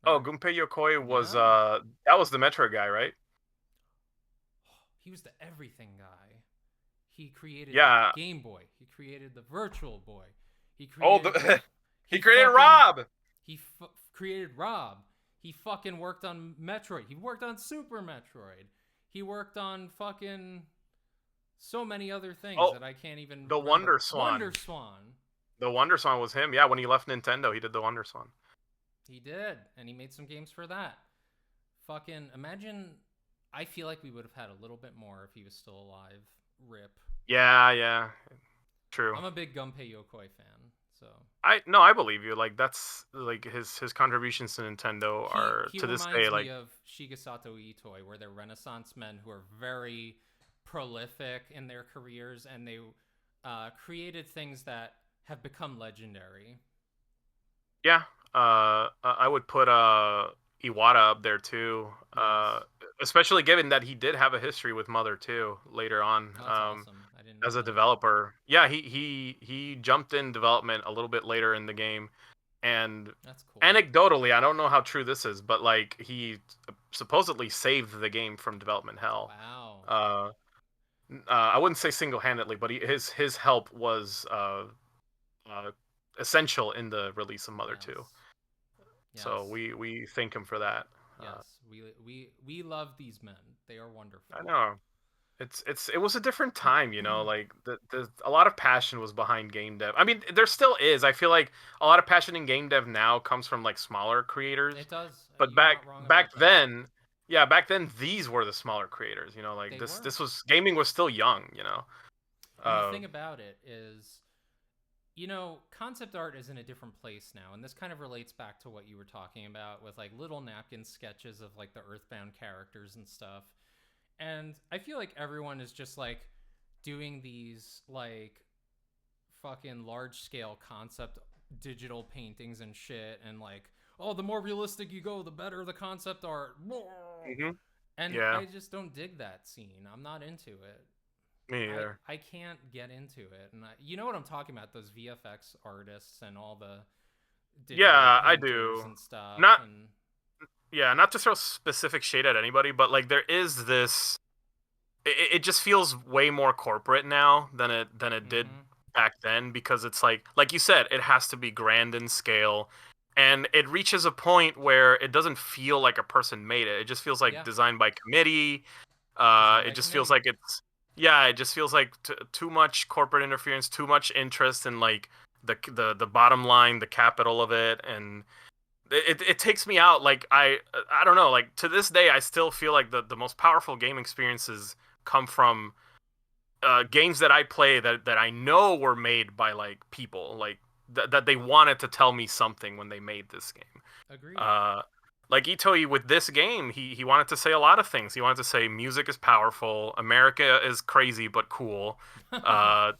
Oh, Gunpei Yokoi was Yeah. that was the Metro guy, right? He was the everything guy. He created Yeah. the Game Boy. He created the Virtual Boy. He Oh, created he created Rob. He created Rob. He fucking worked on Metroid. He worked on Super Metroid. He worked on fucking so many other things Oh, that I can't even the remember. Wonder Swan. Wonder Swan. The Wonder Swan was him. Yeah, when he left Nintendo, he did the Wonder Swan. He did, and he made some games for that. Fucking imagine. I feel like we would have had a little bit more if he was still alive. Rip. Yeah. True. I'm a big Gunpei Yokoi fan, so I believe you. Like that's like his contributions to Nintendo are he to this day reminds like me of Shigesato Itoi, where they're Renaissance men who are very prolific in their careers, and they created things that have become legendary. yeah. I would put Iwata up there too. Yes. Especially given that he did have a history with Mother too later on. Oh, that's awesome. I didn't know As a that. developer, yeah, he jumped in development a little bit later in the game, and That's cool. anecdotally, I don't know how true this is, but like he supposedly saved the game from development hell. Wow. I wouldn't say single-handedly, but his help was uh, essential in the release of Mother 2. Yes. So Yes. we thank him for that. Yes. We love these men. They are wonderful. I know it was a different time, like the a lot of passion was behind game dev. I mean, there still is. I feel like a lot of passion in game dev now comes from like smaller creators, It does. but You're not wrong about that. then, yeah, back then these were the smaller creators. Like They were. this was gaming was still young. And the Uh, thing about it is, concept art is in a different place now, and this kind of relates back to what you were talking about with like little napkin sketches of like the Earthbound characters and stuff. And I feel like everyone is just like doing these like fucking large scale concept digital paintings and shit, and like, oh, the more realistic you go, the better the concept art. mhm. And Yeah, I just don't dig that scene. I'm not into it. me I either. I can't get into it, and you know what I'm talking about? Those VFX artists and all the digital Yeah, I painters do. and stuff, Not and Yeah, not to throw specific shade at anybody, but like there is this. It just feels way more corporate now than it did mm-hmm. back then, because it's like you said, it has to be grand in scale, and it reaches a point where it doesn't feel like a person made it. It just feels like Yeah, designed by committee. designed It by just feels committee. like it's yeah, it just feels like too much corporate interference, too much interest in like the bottom line, the capital of it, and it takes me out. Like I don't know, like to this day I still feel like the most powerful game experiences come from games that I play that I know were made by like people like that they wanted to tell me something when they made this game. Agreed. uh like Itoi with this game, he wanted to say a lot of things. He wanted to say music is powerful, America is crazy but cool, uh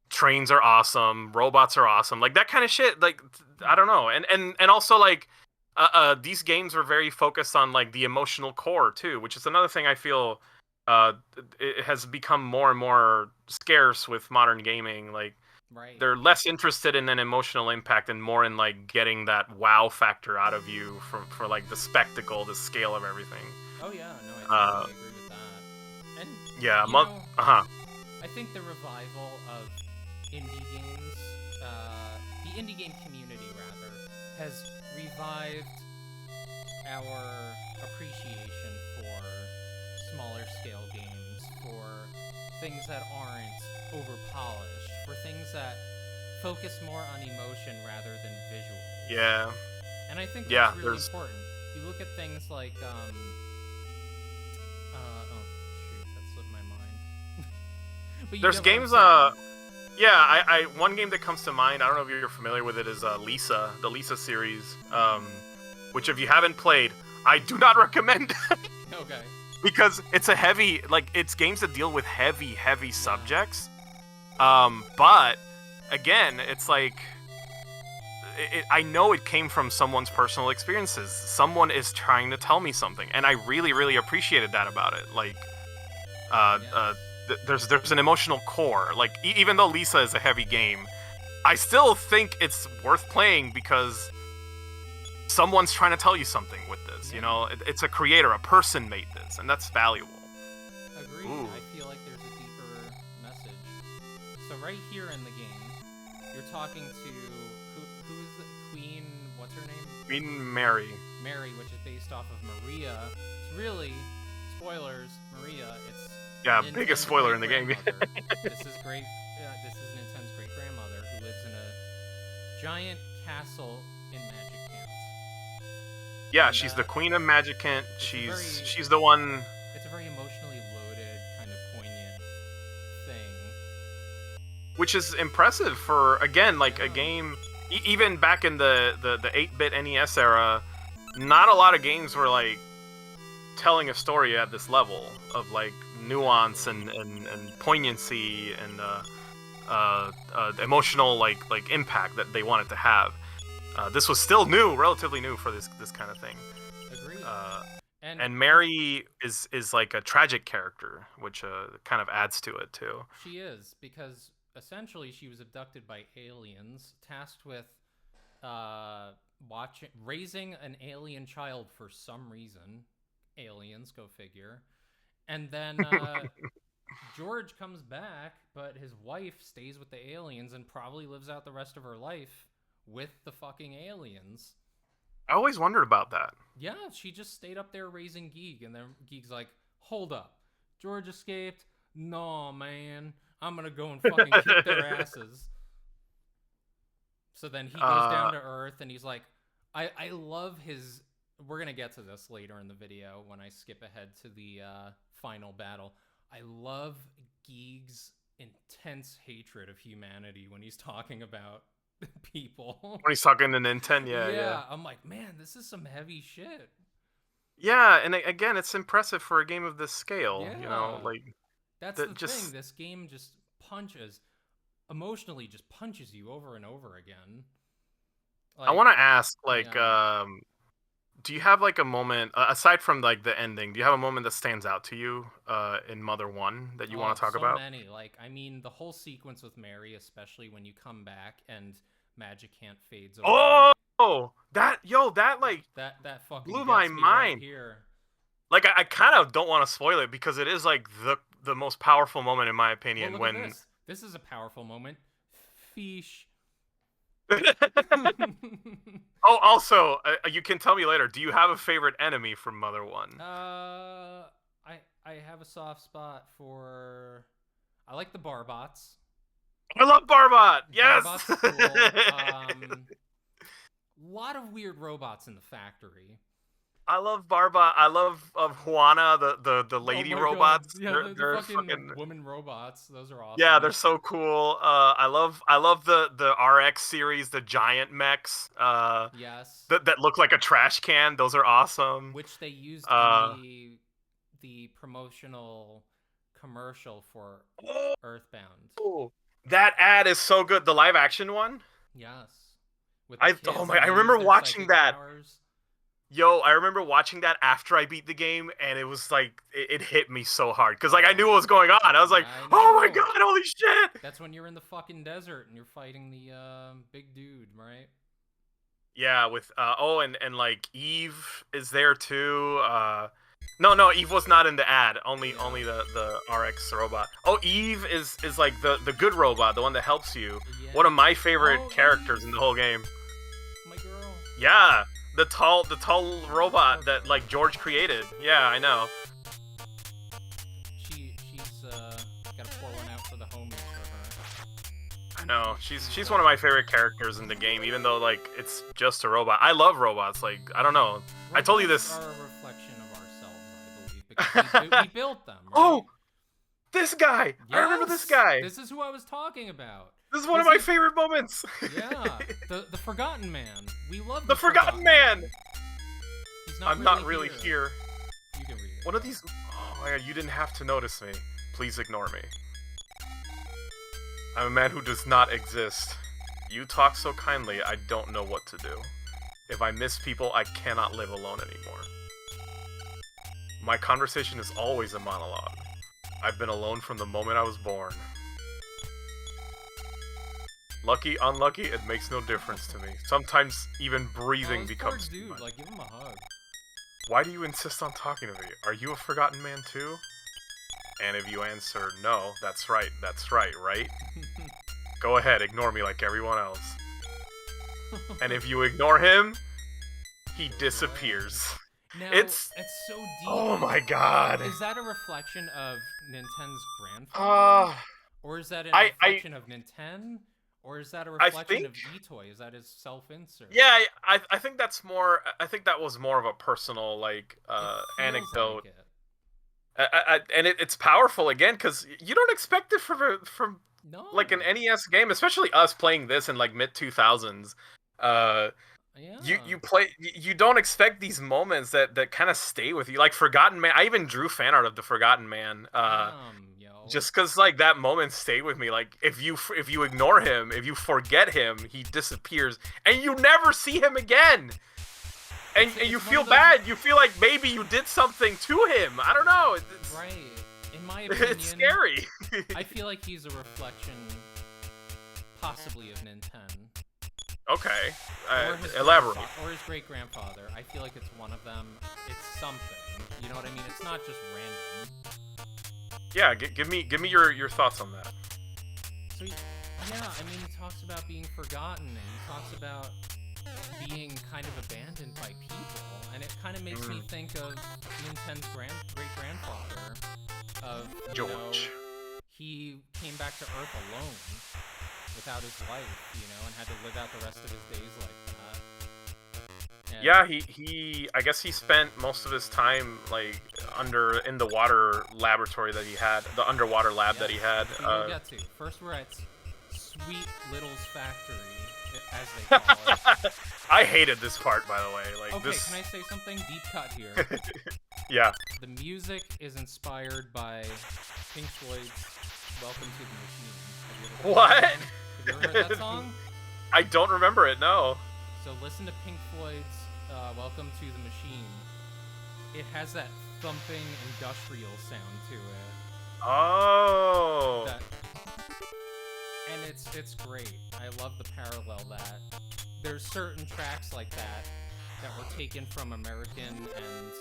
trains are awesome, robots are awesome, like that kind of shit. Like I don't know, and also like these games were very focused on like the emotional core too, which is another thing I feel uh it has become more and more scarce with modern gaming. Like Right. they're less interested in an emotional impact and more in like getting that wow factor out of you for like the spectacle, the scale of everything. Oh yeah, no, I uh totally agree with that. And yeah, you know, uh-huh. I think the revival of indie games, the indie game community rather, has revived our appreciation for smaller scale games, for things that aren't over polished, for things that focus more on emotion rather than visuals. Yeah, And I think yeah, that's really there's important. You look at things like oh shoot, that slipped my mind. But you there's get what I'm games saying. yeah, I one game that comes to mind, I don't know if you're familiar with it, is Lisa, the Lisa series, which if you haven't played, I do not recommend. Okay. Because it's a heavy, like it's games that deal with heavy Yeah. subjects. But again, it's like I know it came from someone's personal experiences. Someone is trying to tell me something, and I really, really appreciated that about it. Like, Yes. there's an emotional core. Like, even though Lisa is a heavy game, I still think it's worth playing because someone's trying to tell you something with this. Yeah. It's a creator, a person made this, and that's valuable. Agreed. Ooh. I feel like there's a deeper message. So right here in the game, you're talking to who is the Queen? What's her name? Queen Mary. Mary, which is based off of Maria. It's really, spoilers, Maria. It's Yeah, Ninten's biggest spoiler in the game. great-grandmother. This is Ninten's great-grandmother who lives in a giant castle in Magic Kent. Yeah, And, she's the queen of Magic Kent. very- She's the one. It's a very emotionally loaded, kind of poignant thing. Which is impressive for, again, like Yeah. a game, even back in the 8-bit NES era, not a lot of games were like telling a story at this level of like nuance and poignancy and emotional like impact that they wanted to have. This was still new, relatively new for this kind of thing. Agreed. And Mary is like a tragic character, which kind of adds to it too. She is, because essentially she was abducted by aliens, tasked with raising an alien child for some reason. Aliens, go figure. And then George comes back, but his wife stays with the aliens and probably lives out the rest of her life with the fucking aliens. I always wondered about that. Yeah, she just stayed up there raising Geek, and then Geek's like, hold up, George escaped? No, man, I'm gonna go and fucking kick their asses. So then he goes down to Earth, and he's like, I love his... We're gonna get to this later in the video when I skip ahead to the final battle. I love Geek's intense hatred of humanity when he's talking about people. When he's talking to Nintendo, yeah. I'm like, man, this is some heavy shit. Yeah, and again, it's impressive for a game of this scale. Yeah. You know, like that's the thing. This game just emotionally punches you over and over again. Like, I want to ask, like, do you have like a moment aside from like the ending? Do you have a moment that stands out to you in Mother 1 that you want to talk about? So many. Like, I mean, the whole sequence with Mary, especially when you come back and Magic Kent fades away. Oh, that like that fucking blew my mind mind. Here. Like, I kind of don't want to spoil it because it is like the most powerful moment in my opinion. Well, look at this is a powerful moment. Fish. Oh, also, you can tell me later. Do you have a favorite enemy from Mother 1? I have a soft spot for. I like the Barbots. I love Barbot. Yes. Barbot's cool. Lot of weird robots in the factory. I love Barbot. I love Juana, the lady robots. Yeah, they're fucking woman robots. Those are awesome. Yeah, they're so cool. I love the RX series, the giant mechs. Yes. That look like a trash can. Those are awesome. Which they used in the promotional commercial for Earthbound. Oh, that ad is so good. The live action one. Yes. I remember watching that. Powers. Yo, I remember watching that after I beat the game, and it was like it hit me so hard because like I knew what was going on. I was like, "Oh my god, holy shit!" That's when you're in the fucking desert and you're fighting the big dude, right? Yeah, with and like Eve is there too. No, Eve was not in the ad. Only the RX robot. Oh, Eve is like the good robot, the one that helps you. Yeah. One of my favorite characters in the whole game. My girl. Yeah. The tall robot that like George created. Yeah, I know. She's gotta pour one out for the homies for her. I know. She's one of my favorite characters in the game, even though like it's just a robot. I love robots. Like, I don't know. Robots I told you this. Are a reflection of ourselves, I believe, because we built them. Right? Oh, this guy. Yes, I remember this guy. This is who I was talking about. This is one of my favorite moments. Yeah, the Forgotten Man. We love the Forgotten Man. He's I'm not really here. You can read it. One of these. Oh my god, you didn't have to notice me. Please ignore me. I'm a man who does not exist. You talk so kindly, I don't know what to do. If I miss people, I cannot live alone anymore. My conversation is always a monologue. I've been alone from the moment I was born. Lucky, unlucky, it makes no difference to me. Sometimes even breathing becomes too much. Like, give him a hug. Why do you insist on talking to me? Are you a forgotten man too? And if you answer no, that's right, right? Go ahead, ignore me like everyone else. And if you ignore him, he disappears. Now, It's so deep. oh my god. Is that a reflection of Nintendo's grandfather? Or is that a reflection of Nintendo? Or is that a reflection of Itoy? Is that his self-insert? Yeah, I think that's more. I think that was more of a personal anecdote. Like and it's powerful again because you don't expect it from like an NES game, especially us playing this in like mid 2000s. You don't expect these moments that kind of stay with you, like Forgotten Man. I even drew fan art of the Forgotten Man. Just because like that moment stayed with me. Like if you ignore him, if you forget him, he disappears and you never see him again. And you feel bad. You feel like maybe you did something to him. I don't know. It's, right. In my opinion, it's scary. I feel like he's a reflection, possibly, of Nintendo. Okay. Elaborate. Or his great-grandfather. I feel like it's one of them. It's something. You know what I mean? It's not just random. Yeah, give me your thoughts on that. So, yeah, I mean, he talks about being forgotten, and he talks about being kind of abandoned by people, and it kind of makes me think of Nintendo's great-grandfather, of, George. He came back to Earth alone, without his wife, and had to live out the rest of his days like that. And yeah, I guess he spent most of his time like in the water laboratory that he had, the underwater lab that he had. We'll get to. First, we're at Sweet Little's factory, as they call it. I hated this part, by the way. Like, okay, can I say something? Deep cut here. Yeah. The music is inspired by Pink Floyd's "Welcome to the Machine." What? Have you ever heard that song? I don't remember it. No. So listen to Pink Floyd's "Welcome to the Machine." It has that thumping industrial sound to it. Oh. And it's great. I love the parallel that there's certain tracks like that were taken from American and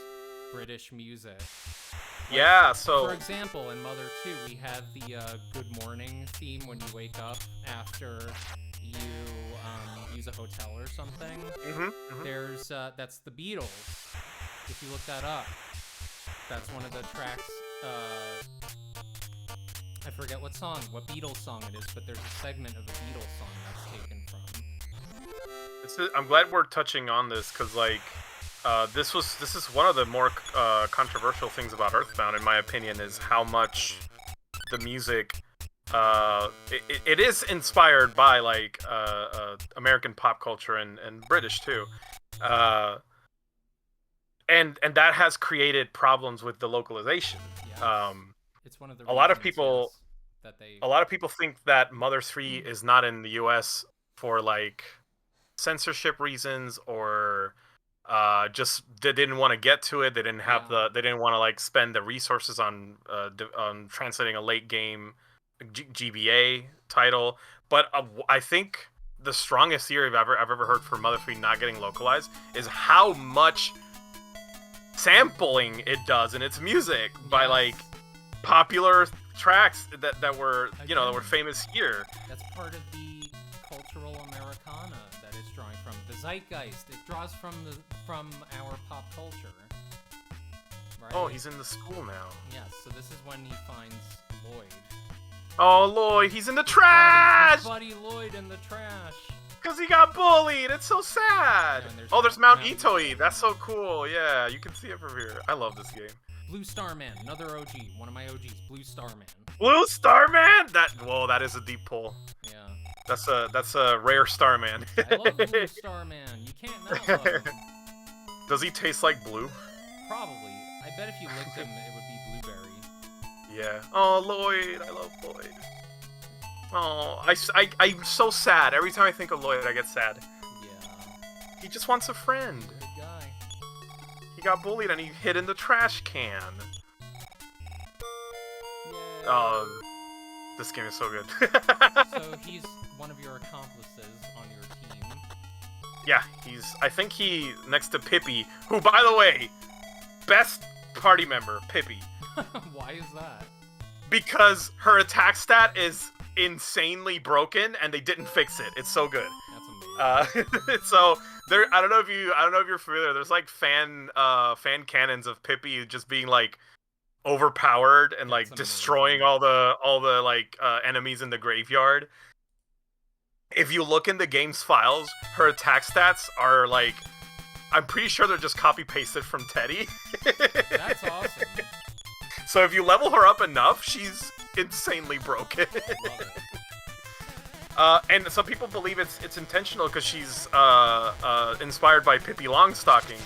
British music. Like, yeah, so for example, in Mother 2, we have the Good Morning theme when you wake up after you use a hotel or something. There's that's the Beatles. If you look that up, that's one of the tracks. I forget what Beatles song it is, but there's a segment of a Beatles song that's taken from. I'm glad we're touching on this because like this is one of the more controversial things about Earthbound, in my opinion, is how much the music it is inspired by like American pop culture and British too, and that has created problems with the localization. Yes. It's one of the a lot of people think that Mother 3 is not in the US for like censorship reasons, or just they didn't want to get to it. They didn't have they didn't want to like spend the resources on translating a late game GBA title. But I think the strongest theory I've ever heard for Mother 3 not getting localized is how much sampling it does in its music by like popular tracks that were that were famous here. That's part of the cultural Americana that it's drawing from. The zeitgeist. It draws from our pop culture. Right? Oh, he's in the school now. Yes, so this is when he finds Lloyd. Oh, Lloyd, he's in the trash! His buddy Lloyd in the trash. Because he got bullied. It's so sad. Yeah, there's Mount Itoi. That's so cool. Yeah, you can see it from here. I love this game. Blue Starman, another OG, one of my OGs, Blue Starman. Blue Starman? That is a deep pull. Yeah. That's a rare Starman. I love Blue Starman. You can't not love him. Does he taste like blue? Probably. I bet if you licked him, it would be blueberry. Yeah. Oh, Lloyd. I love Lloyd. Oh, I'm so sad. Every time I think of Lloyd, I get sad. Yeah. He just wants a friend. Good guy. He got bullied and he hid in the trash can. Yay. Oh, this game is so good. So he's one of your accomplices on your team. Yeah, I think next to Pippi, who, by the way, best party member, Pippi. Why is that? Because her attack stat is insanely broken and they didn't fix it. It's so good. That's amazing. Uh, so there, I don't know if you're familiar. There's like fan cannons of Pippi just being like overpowered and That's like destroying amazing. all the like enemies in the graveyard. If you look in the game's files, her attack stats are like, I'm pretty sure they're just copy pasted from Teddy. That's awesome. So if you level her up enough, she's insanely broken. Love it. And some people believe it's intentional because she's inspired by Pippi Longstocking,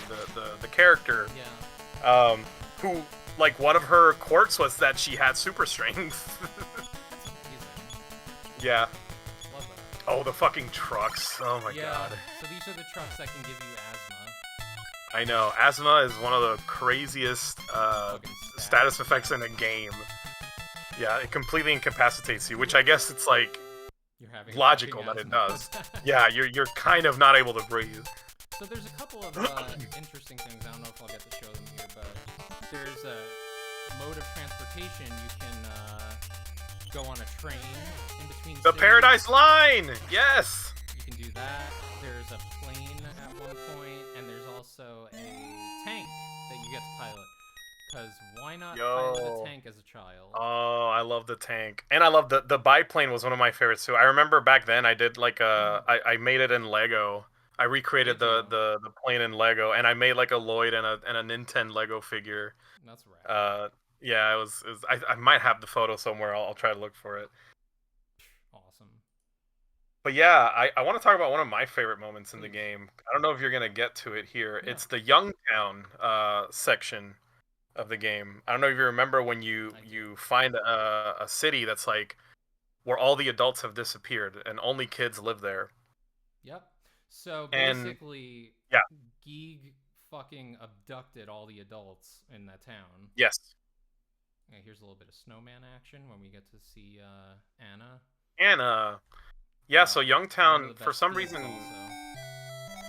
the character, Yeah. who, like, one of her quirks was that she had super strength. That's amazing. Yeah. Love that. Oh, the fucking trucks. Oh my Yeah. god. So these are the trucks that can give you asthma. I know. Asthma is one of the craziest Fucking status effects in a game. Yeah, it completely incapacitates you, which I guess it's like You're having logical fucking that it asthma. does. Yeah, you're kind of not able to breathe. So there's a couple of interesting things. I don't know if I'll get to show them here, but there's a mode of transportation. You can go on a train in between The cities. Paradise Line! Yes! You can do that. There's a plane at one point, and there's also a tank that you get to pilot. Because why not pilot Yo. a tank as a child? Oh, I love the tank. And I love the biplane was one of my favorites too. I remember back then I did like I made it in Lego. I recreated Did you? the plane in Lego, and I made like a Lloyd and a Nintendo Lego figure. That's rad. Yeah, I might have the photo somewhere. I'll try to look for it. Awesome. But yeah, I want to talk about one of my favorite moments in the Please. game. I don't know if you're gonna get to it here. Yeah. It's the Youngtown section of the game. I don't know if you remember when you find a city that's like where all the adults have disappeared and only kids live there. Yep. So And basically, yeah. Geeg fucking abducted all the adults in that town. Yes. Okay, here's a little bit of snowman action when we get to see Anna. And yeah, so One of Youngtown the for best some themes reason. also.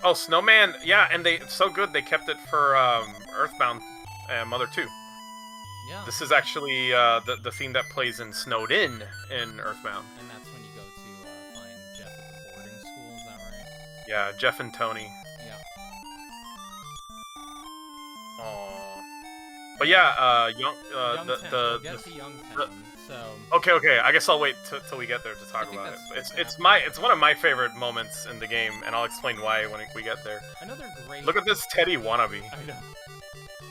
Oh, Snowman. Yeah, and it's so good they kept it for Earthbound Mother 2. Yeah. This is actually the theme that plays in Snowed In Earthbound. And that's when you go to find Jeff at the boarding school. Is that right? Yeah, Jeff and Tony. Yeah. Aww. But yeah, Youngtown. We'll get to Youngtown. So. Okay. I guess I'll wait till we get there to talk think about it. that's It's one of my favorite moments in the game, and I'll explain why when we get there. Another great. Look at this Teddy wannabe. I know.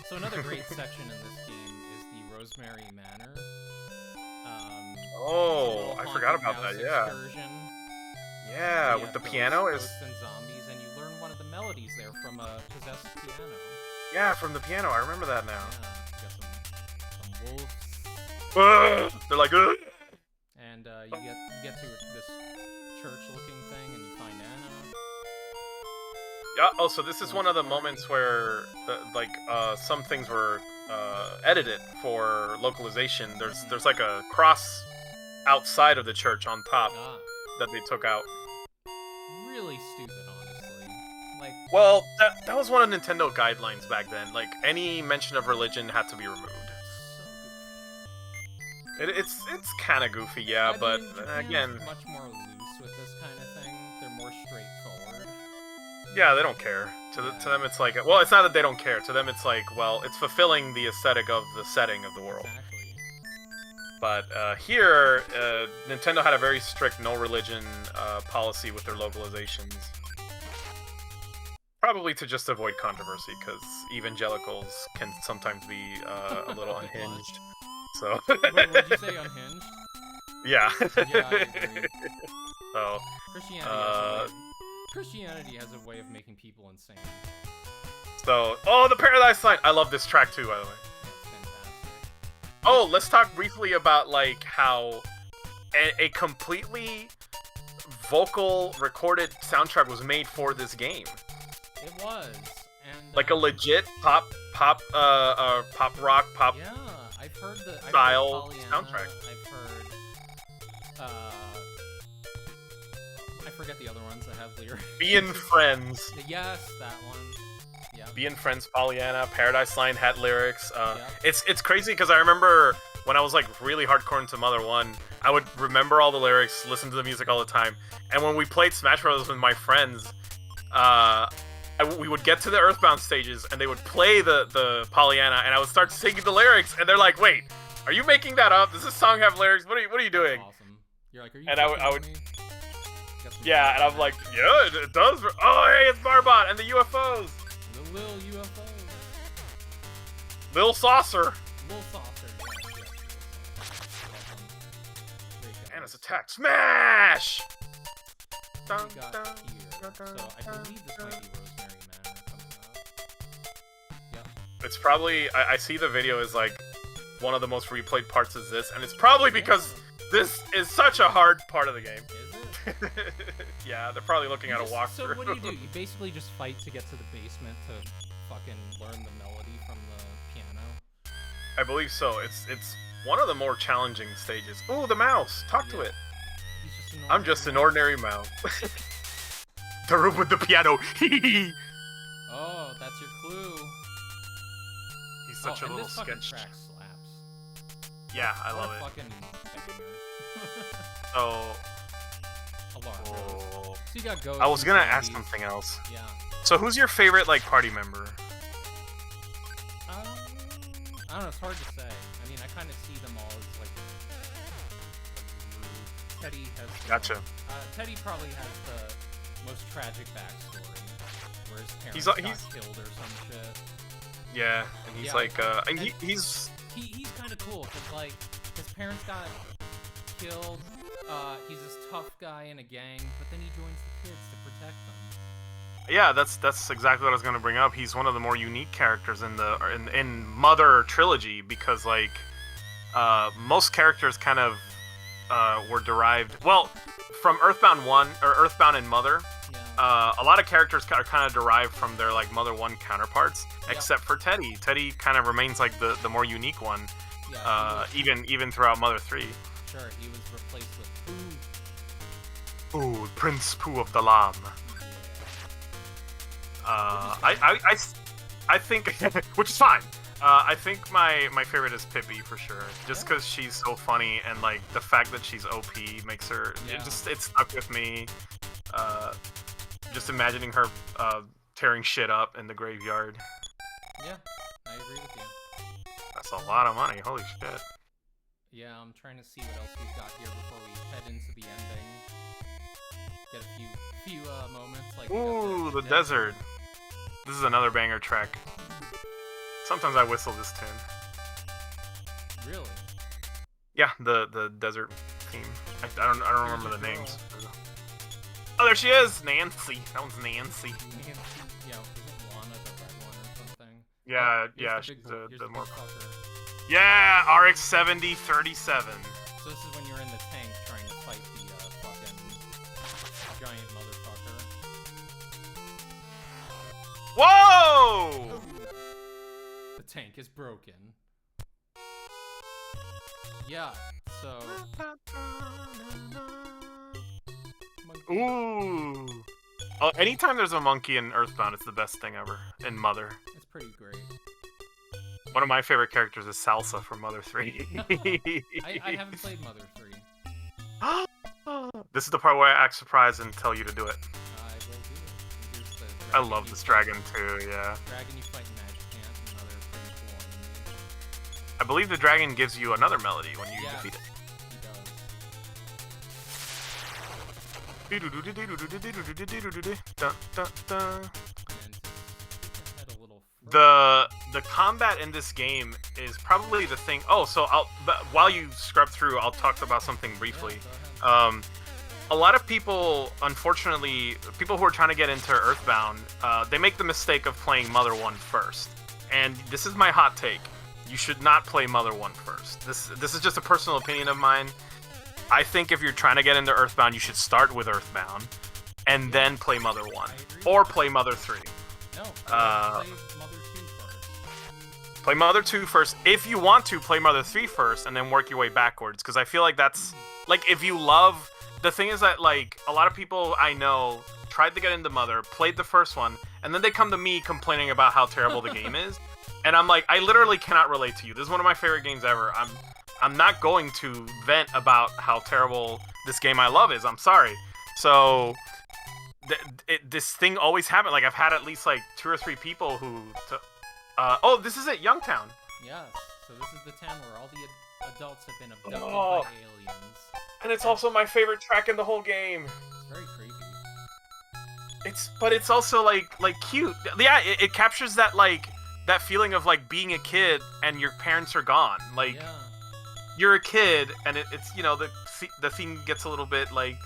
So another great section in this game is the Rosemary Manor. Oh, I forgot haunted about house that. Yeah. Excursion. Yeah, You with have the ghosts, piano is. ghosts and zombies, and you learn one of the melodies there from a possessed piano. Yeah, from the piano. I remember that now. Yeah, you got some wolves, They're like. Ugh. and you get to this church-looking thing, and you find Anna. Yeah. Oh, so this is one of the moments where some things were edited for localization. There's like a cross outside of the church on top Ah, that they took out. really stupid, honestly. Like, Well, that was one of Nintendo guidelines back then. Like any mention of religion had to be removed. so goofy. It's kind of goofy, yeah, I but mean, Japan's again, much more loose with this kind of thing. They're more straightforward. yeah, they don't care. To them, it's like, well, it's not that they don't care. To them, it's like, well, it's fulfilling the aesthetic of the setting of the world. Exactly. But here, Nintendo had a very strict no religion policy with their localizations. Probably to just avoid controversy, because evangelicals can sometimes be a little unhinged. So. Wait, would you say unhinged? Yeah. Yeah, I agree. So. Christianity has a way of making people insane. So. Oh, the Paradise Line! I love this track too, by the way. It's fantastic. Oh, let's talk briefly about like how a completely vocal recorded soundtrack was made for this game. It was, and Like a legit pop rock, pop. yeah, I've heard the style I've heard soundtrack. I've heard I forget the other ones that have lyrics. Being Friends. Yes, that one. Yeah. Being Friends, Pollyanna, Paradise Line had lyrics. Yeah. It's crazy because I remember when I was like really hardcore into Mother 1, I would remember all the lyrics, listen to the music all the time, and when we played Smash Bros. With my friends, we would get to the Earthbound stages, and they would play the Pollyanna, and I would start singing the lyrics, and they're like, "Wait, are you making that up? Does this song have lyrics? What are you doing?" That's awesome. You're like, are you? And I would, me? yeah, and I'm like, yeah, it does. Oh, hey, it's Barbot and the UFOs. The little UFOs. Lil Saucer. Little saucer. And it's attack. Smash! Dun, dun, dun, so I believe this might be Rosemary Manor coming up. Yep. It's probably, I see the video is like, one of the most replayed parts is this, and it's probably because this is such a hard part of the game. Is it? Yeah, they're probably looking at a walkthrough. So what do? You basically just fight to get to the basement to fucking learn the melody from the piano? I believe so. It's one of the more challenging stages. Ooh, the mouse! Talk to it. I'm just an ordinary mouse. The room with the piano. Oh, that's your clue. He's such a little this sketch. Track slaps. Yeah, I what love a it. Fucking So. Alarm. Oh. So you got Ghost. I was gonna ask something else. Yeah. So who's your favorite like party member? I don't know. It's hard to say. I mean, I kind of see them all as like. Teddy has. Gotcha. Teddy probably has the most tragic backstory, where his parents He's got killed or some shit. Yeah, and he's like, and he's kind of cool because like his parents got killed. He's this tough guy in a gang, but then he joins the kids to protect them. Yeah, that's exactly what I was gonna bring up. He's one of the more unique characters in Mother trilogy because like most characters kind of were derived from Earthbound 1 or Earthbound and Mother. Yeah. A lot of characters are kind of derived from their like Mother 1 counterparts, except for Teddy. Teddy kind of remains like the more unique one, even throughout Mother 3. Sure, he was replaced with Pooh. Ooh, Prince Pooh of the Lam. I think, which is fine. I think my favorite is Pippi for sure, just because she's so funny and like the fact that she's OP makes her. It stuck with me. Just imagining her tearing shit up in the graveyard. Yeah, I agree with you. That's a lot of money. Holy shit. Yeah, I'm trying to see what else we've got here before we head into the ending. Get a few moments like. Ooh, the desert. This is another banger track. Sometimes I whistle this tune. Really? Yeah, the desert theme. I don't remember the names. Oh, there she is, Nancy. That one's Nancy. Yeah, isn't Lana the red one or something? Yeah, she's the more. Fucker. Yeah, RX 7037. So this is when you're in the tank trying to fight the fucking giant motherfucker. Whoa! The tank is broken. Yeah, so. Ooh. Oh, anytime there's a monkey in Earthbound, it's the best thing ever. In Mother. It's pretty great. One of my favorite characters is Salsa from Mother 3. I haven't played Mother 3. This is the part where I act surprised and tell you to do it. I will do it. I love this dragon too, yeah. Dragon you fight in Magic Camp, another pretty cool enemy. I believe the dragon gives you another melody when you defeat it. He does. The combat in this game is probably the thing. Oh, so while you scrub through, I'll talk about something briefly. A lot of people, unfortunately, people who are trying to get into Earthbound, they make the mistake of playing Mother 1 first. And this is my hot take. You should not play Mother 1 first. This is just a personal opinion of mine. I think if you're trying to get into Earthbound, you should start with Earthbound and then play Mother 1 or play Mother 3. No, play Mother 2 first. Play Mother 2 first. If you want to, play Mother 3 first and then work your way backwards, because I feel like that's like if you love. The thing is that like a lot of people I know tried to get into Mother, played the first one, and then they come to me complaining about how terrible the game is, and I'm like, I literally cannot relate to you. This is one of my favorite games ever. I'm not going to vent about how terrible this game I love is. I'm sorry. So this thing always happened. Like I've had at least like 2 or 3 people who. Oh, this is it, Youngtown. Yes. So this is the town where all the adults have been abducted Oh. by aliens. And it's also my favorite track in the whole game. It's very creepy. But it's also like cute. Yeah, it captures that like that feeling of like being a kid and your parents are gone. Like you're a kid and it's the theme gets a little bit like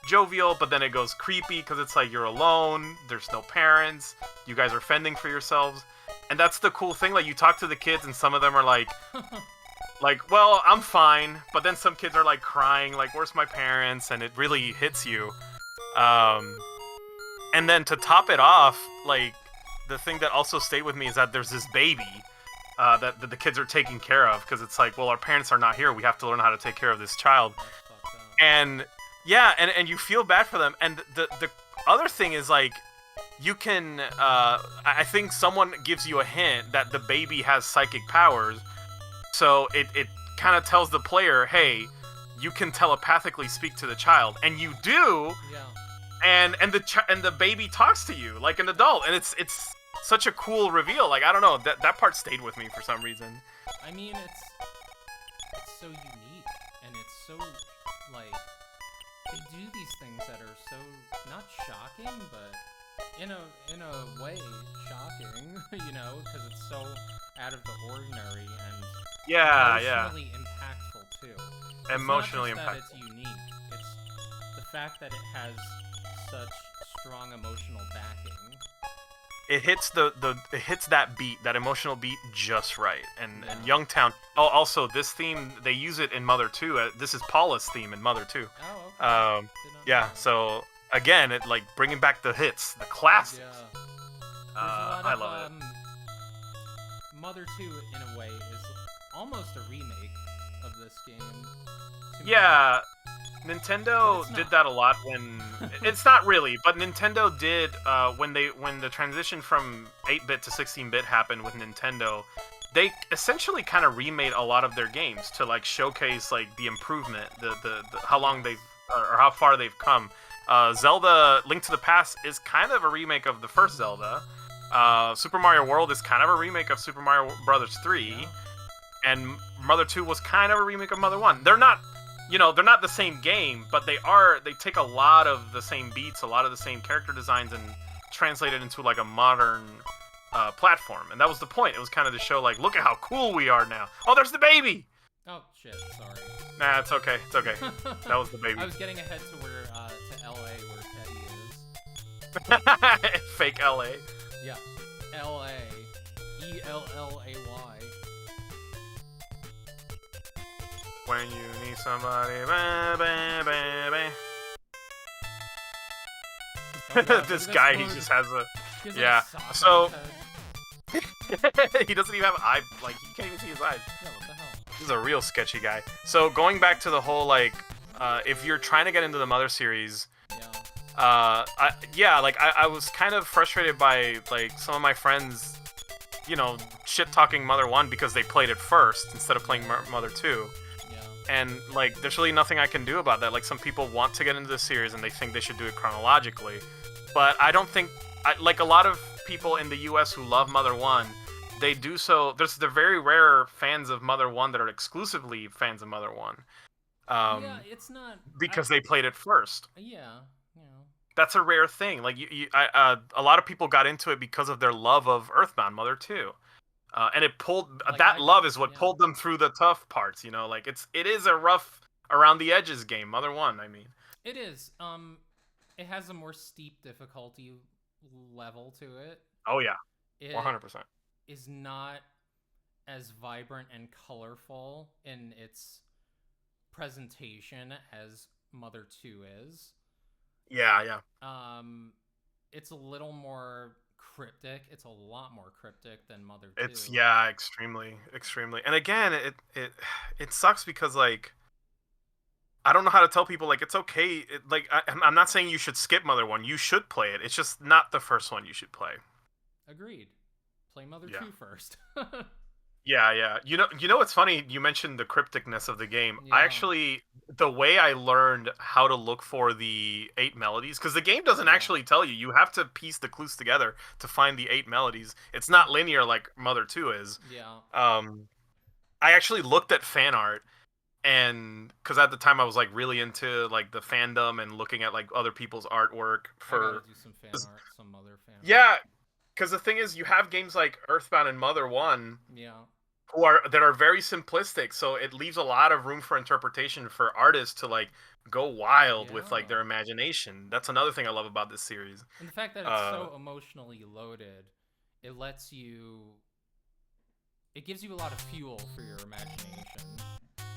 jovial, but then it goes creepy because it's like you're alone. There's no parents. You guys are fending for yourselves, and that's the cool thing. Like you talk to the kids and some of them are like. Like, well, I'm fine, but then some kids are like crying, like, where's my parents? And it really hits you. And then to top it off, like, the thing that also stayed with me is that there's this baby that the kids are taking care of, because it's like, well, our parents are not here, we have to learn how to take care of this child. And yeah, and you feel bad for them. And the other thing is like, you can, I think someone gives you a hint that the baby has psychic powers. So it kind of tells the player, hey, you can telepathically speak to the child, and you do. Yeah. And the baby talks to you like an adult, and it's such a cool reveal. Like I don't know, that part stayed with me for some reason. I mean, it's so unique, and it's so like they do these things that are so not shocking, but in a way shocking, because it's so out of the ordinary and emotionally impactful too. Emotionally it's not just impactful. That it's unique. It's the fact that it has such strong emotional backing. It hits it hits that beat, that emotional beat just right. And Youngtown. Oh, also this theme they use it in Mother 2. This is Paula's theme in Mother 2. Oh, okay. Yeah. So again, it like bringing back the hits, the classics. Yeah. I love it. Mother 2, in a way, is almost a remake of this game. Yeah, Nintendo did that a lot when... It's not really, but Nintendo did, when the transition from 8-bit to 16-bit happened with Nintendo, they essentially kind of remade a lot of their games to, like, showcase, like, the improvement, the how long they've... or how far they've come. Zelda Link to the Past is kind of a remake of the first Zelda. Super Mario World is kind of a remake of Super Mario Brothers 3, and Mother 2 was kind of a remake of Mother 1. They're not, they're not the same game, but they take a lot of the same beats, a lot of the same character designs, and translate it into like a modern platform. And that was the point. It was kind of to show like, look at how cool we are now. Oh, there's the baby! Oh, shit, sorry. Nah, it's okay, it's okay. That was the baby. I was getting ahead to where, to LA, where Teddy is. Fake LA. Yeah. LA. ELLAY. When you need somebody, baby. Oh, this guy, he just has a... Yeah, like so... he doesn't even have eye... Like, you can't even see his eyes. Yeah, what the hell? This is a real sketchy guy. So, going back to the whole, like... if you're trying to get into the Mother series... I was kind of frustrated by, like, some of my friends, shit-talking Mother 1 because they played it first instead of playing Mother 2. And, like, there's really nothing I can do about that. Like, some people want to get into the series and they think they should do it chronologically. But I don't think... like, a lot of people in the US who love Mother 1, they do so... They're very rare fans of Mother 1 that are exclusively fans of Mother 1. It's not... Because they played it first. Yeah. That's a rare thing. Like, a lot of people got into it because of their love of Earthbound Mother 2. And it pulled love is what pulled them through the tough parts, like it is a rough around the edges game, Mother 1, I mean. It is. It has a more steep difficulty level to it. Oh yeah. It 100%. is not as vibrant and colorful in its presentation as Mother 2 is. Yeah. It's a little more cryptic. It's a lot more cryptic than Mother 2. It's extremely. And again, it sucks because like I don't know how to tell people like it's okay. I'm not saying you should skip Mother 1. You should play it. It's just not the first one you should play. Agreed. Play Mother 2 first. Yeah. You know what's funny? You mentioned the crypticness of the game. I Yeah, actually, the way I learned how to look for the 8 melodies, because the game doesn't yeah, actually tell you. You have to piece the clues together to find the 8 melodies. It's not linear like Mother 2 is. yeah. Um, I actually looked at fan art, and because at the time I was like really into like the fandom and looking at like other people's artwork I gotta for. do some fan art, some other fan art. Yeah, because the thing is, you have games like Earthbound and Mother 1 Yeah, that are very simplistic, so it leaves a lot of room for interpretation for artists to like go wild with like yeah. their imagination. That's another thing I love about this series. And the fact that it's uh so emotionally loaded, it lets you. It gives you a lot of fuel for your imagination. And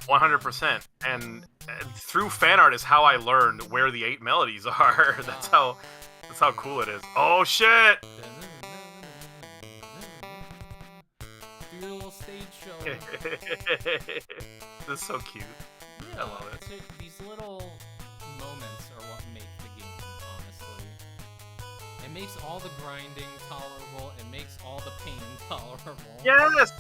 100%. And through fan art is how I learned where the 8 melodies are. that's yeah. how that's how cool it is. Oh shit. Do your little stage show. This is so cute. I Yeah, love it. these little moments are what make the game, honestly. It makes all the grinding tolerable. It makes all the pain tolerable. Yes,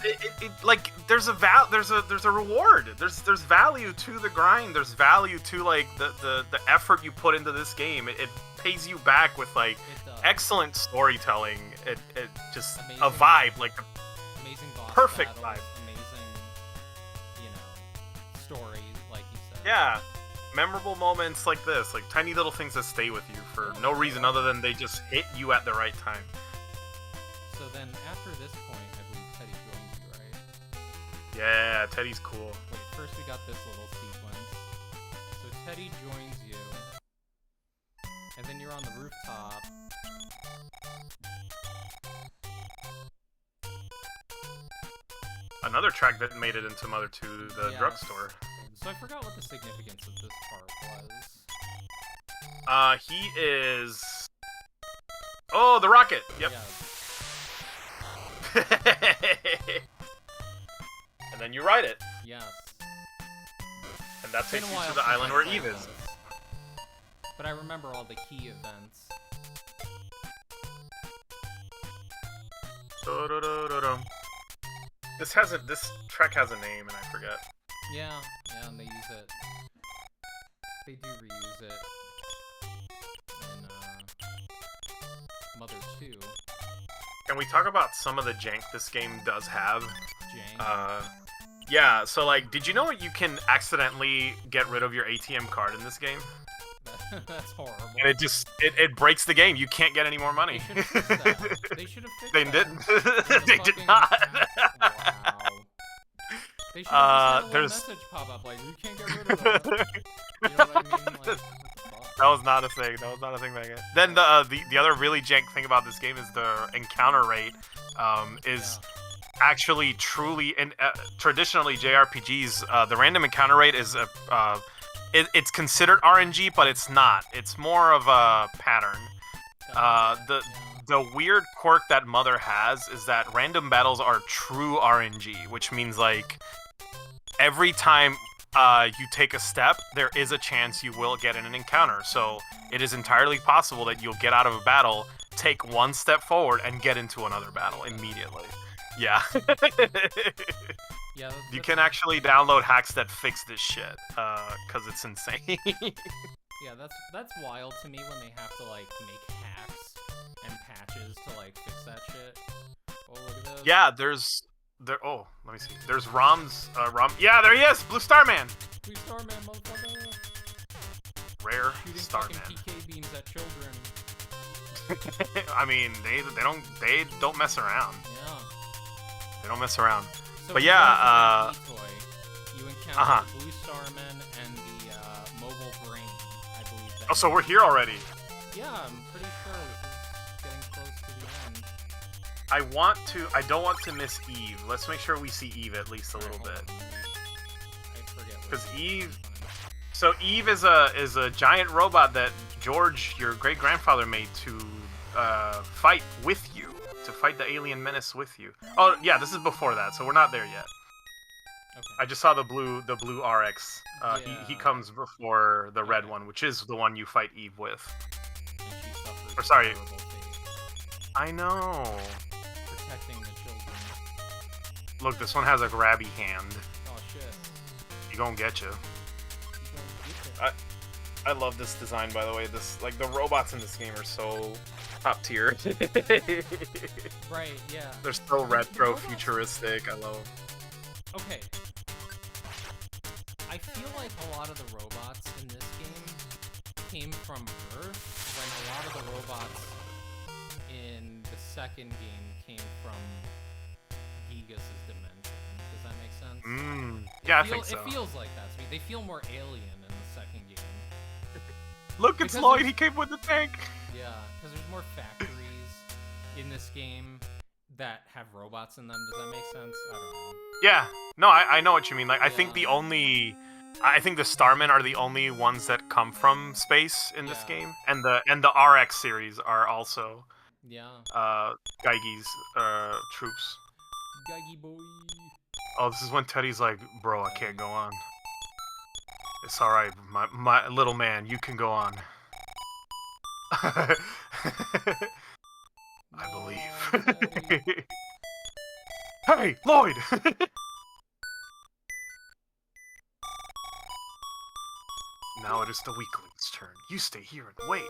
like there's a reward. There's value to the grind. There's value to like the effort you put into this game. It pays you back with like It does. excellent storytelling. It just Amazing. a vibe, like Amazing boss perfect battles, vibe. amazing, story, like you said. Yeah, memorable moments like this, like tiny little things that stay with you for no reason other than they just hit you at the right time. So then after this point, I believe Teddy joins you, right? Yeah, Teddy's cool. Wait, first we got this little sequence. So Teddy joins you, and then you're on the rooftop. Another track that made it into Mother 2, the Yes. drugstore. So I forgot what the significance of this part was. He is. Oh, the rocket. Yep. Yes. And then you ride it, Yes. and that It's been takes a you while to the since island I where played Eve is. this. But I remember all the key events. Dun-dun-dun-dun-dun. This track has a name, and I forget. Yeah, and they use it. They do reuse it in Mother 2. Can we talk about some of the jank this game does have? Jang. Yeah. So like, did you know you can accidentally get rid of your ATM card in this game? That's horrible. And it breaks the game. You can't get any more money. They should have fixed that. They should have fixed They that. didn't. They did not. Wow. They should have just had a little There's message pop up like, you can't get rid of that. You know what I mean? Like, what the fuck? That was not a thing. That was not a thing back then. Then the other really jank thing about this game is the encounter rate. Is actually truly and traditionally JRPGs, the random encounter rate is it's considered RNG, but it's not. It's more of a pattern. The weird quirk that Mother has is that random battles are true RNG, which means like every time you take a step, there is a chance you will get in an encounter. So it is entirely possible that you'll get out of a battle, take one step forward, and get into another battle immediately. Yeah. Yeah, You can actually download hacks that fix this shit, because it's insane. Yeah, that's wild to me when they have to like make hacks and patches to like fix that shit. Oh, look at this. Yeah, oh, let me see. There's yeah, there he is! Blue Starman! Blue Starman, motherfucker! Rare Shooting Starman. fucking PK beams at children. I mean, they don't mess around. Yeah. They don't mess around. So But in yeah, Toy, you encounter the Blue Starman and the mobile brain, I believe. Oh, so we're here already. Yeah, I'm pretty sure this is getting close to the end. I don't want to miss Eve. Let's make sure we see Eve at least a little bit. I forget. Because Eve. So Eve is a giant robot that George, your great grandfather, made to fight with you, to fight the alien menace with you. Oh yeah, this is before that, so we're not there yet. Okay. I just saw the blue RX. He Yeah. comes before the red one, which is the one you fight Eve with. And she suffers Or, sorry. a horrible fate, I know. protecting the children. Look, this one has a grabby hand. Oh shit. He gonna get you. I love this design, by the way. This, like, the robots in this game are so top tier. Right, yeah. They're so retro, futuristic. I love them. Okay. I feel like a lot of the robots in this game came from Earth, when a lot of the robots in the second game came from Gigas' dimension. Does that make sense? Yeah, I think so. It feels like that to me. They feel more alien in the second game. Look, it's Lloyd. He came with the tank. Yeah, because there's more factories in this game that have robots in them. Does that make sense? I don't know. Yeah. No, I know what you mean. Like, I think the Starmen are the only ones that come from space in this game, and the RX series are also Geigi's troops. Geigi boy. Oh, this is when Teddy's like, bro, I can't go on. It's alright, my little man, you can go on. I believe. Hey, Lloyd! Now it is the weakling's turn. You stay here and wait.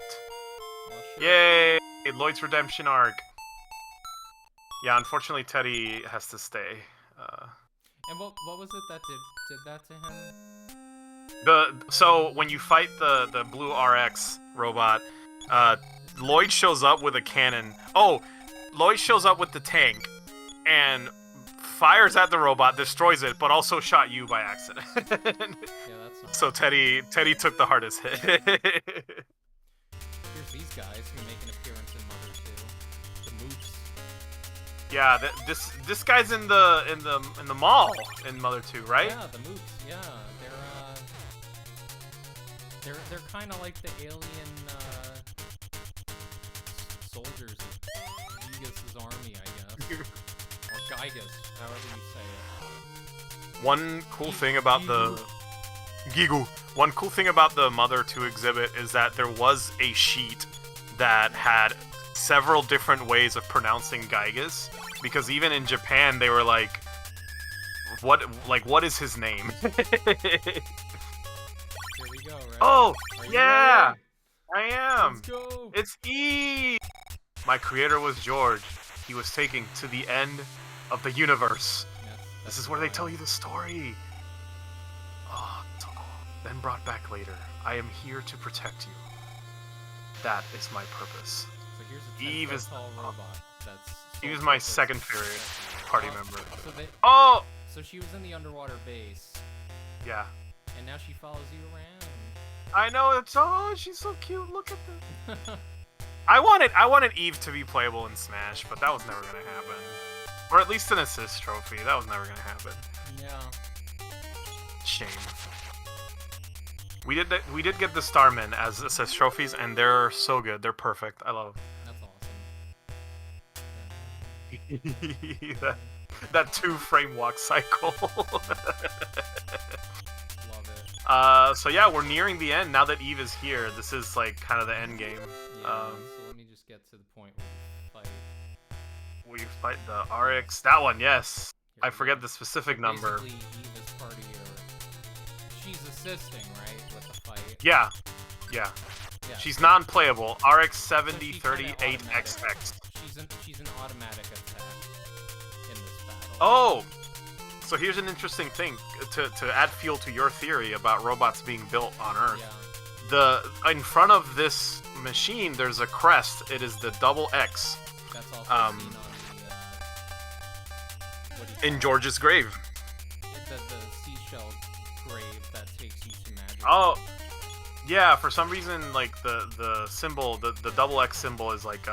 Well, sure. Yay! Lloyd's redemption arc. Yeah, unfortunately Teddy has to stay. And what was it that did that to him? So when you fight the blue RX robot, Lloyd shows up with a cannon. Oh, Lloyd shows up with the tank and fires at the robot, destroys it, but also shot you by accident. Yeah, that's not So Teddy took the hardest hit. Here's these guys who make an appearance in Mother 2. The Moops. Yeah, this guy's in the mall in Mother 2, right? Yeah, the Moops. Yeah, they're kind of like the alien soldiers of Gigas' army, I guess, or Gigas, however you say it. One cool thing about One cool thing about the Mother 2 exhibit is that there was a sheet that had several different ways of pronouncing Gigas, because even in Japan they were like, what is his name? Here we go, right? Oh, yeah! I am! Let's go! It's Eve! My creator was George. He was taken to the end of the universe. This is where they tell you the story. Oh, so cool. Then brought back later. I am here to protect you. That is my purpose. So here's a Eve is tall robot that's Eve is my second favorite party member. So she was in the underwater base. Yeah. And now she follows you around. I know, she's so cute. Look at this. I wanted Eve to be playable in Smash, but that was never gonna happen. Or at least an assist trophy. That was never gonna happen. Yeah. Shame. We did get the Starmen as assist trophies, and they're so good. They're perfect. I love them. That's awesome. that 2-frame walk cycle. Love it. So yeah, we're nearing the end now that Eve is here. This is like kind of the end game. Yeah, so let me just get to the point where we fight the RX. That one, yes. I forget the specific number. Basically, Eva's party, she's assisting, right, with the fight. Yeah. She's non-playable. RX 7038XX. She's an automatic attack in this battle. Oh! So here's an interesting thing to add fuel to your theory about robots being built on Earth. Yeah. In front of this machine, there's a crest. It is the double X. That's also seen on the in George's grave. The seashell grave that takes you to magic. Oh, yeah. For some reason, like the symbol, the double X symbol is like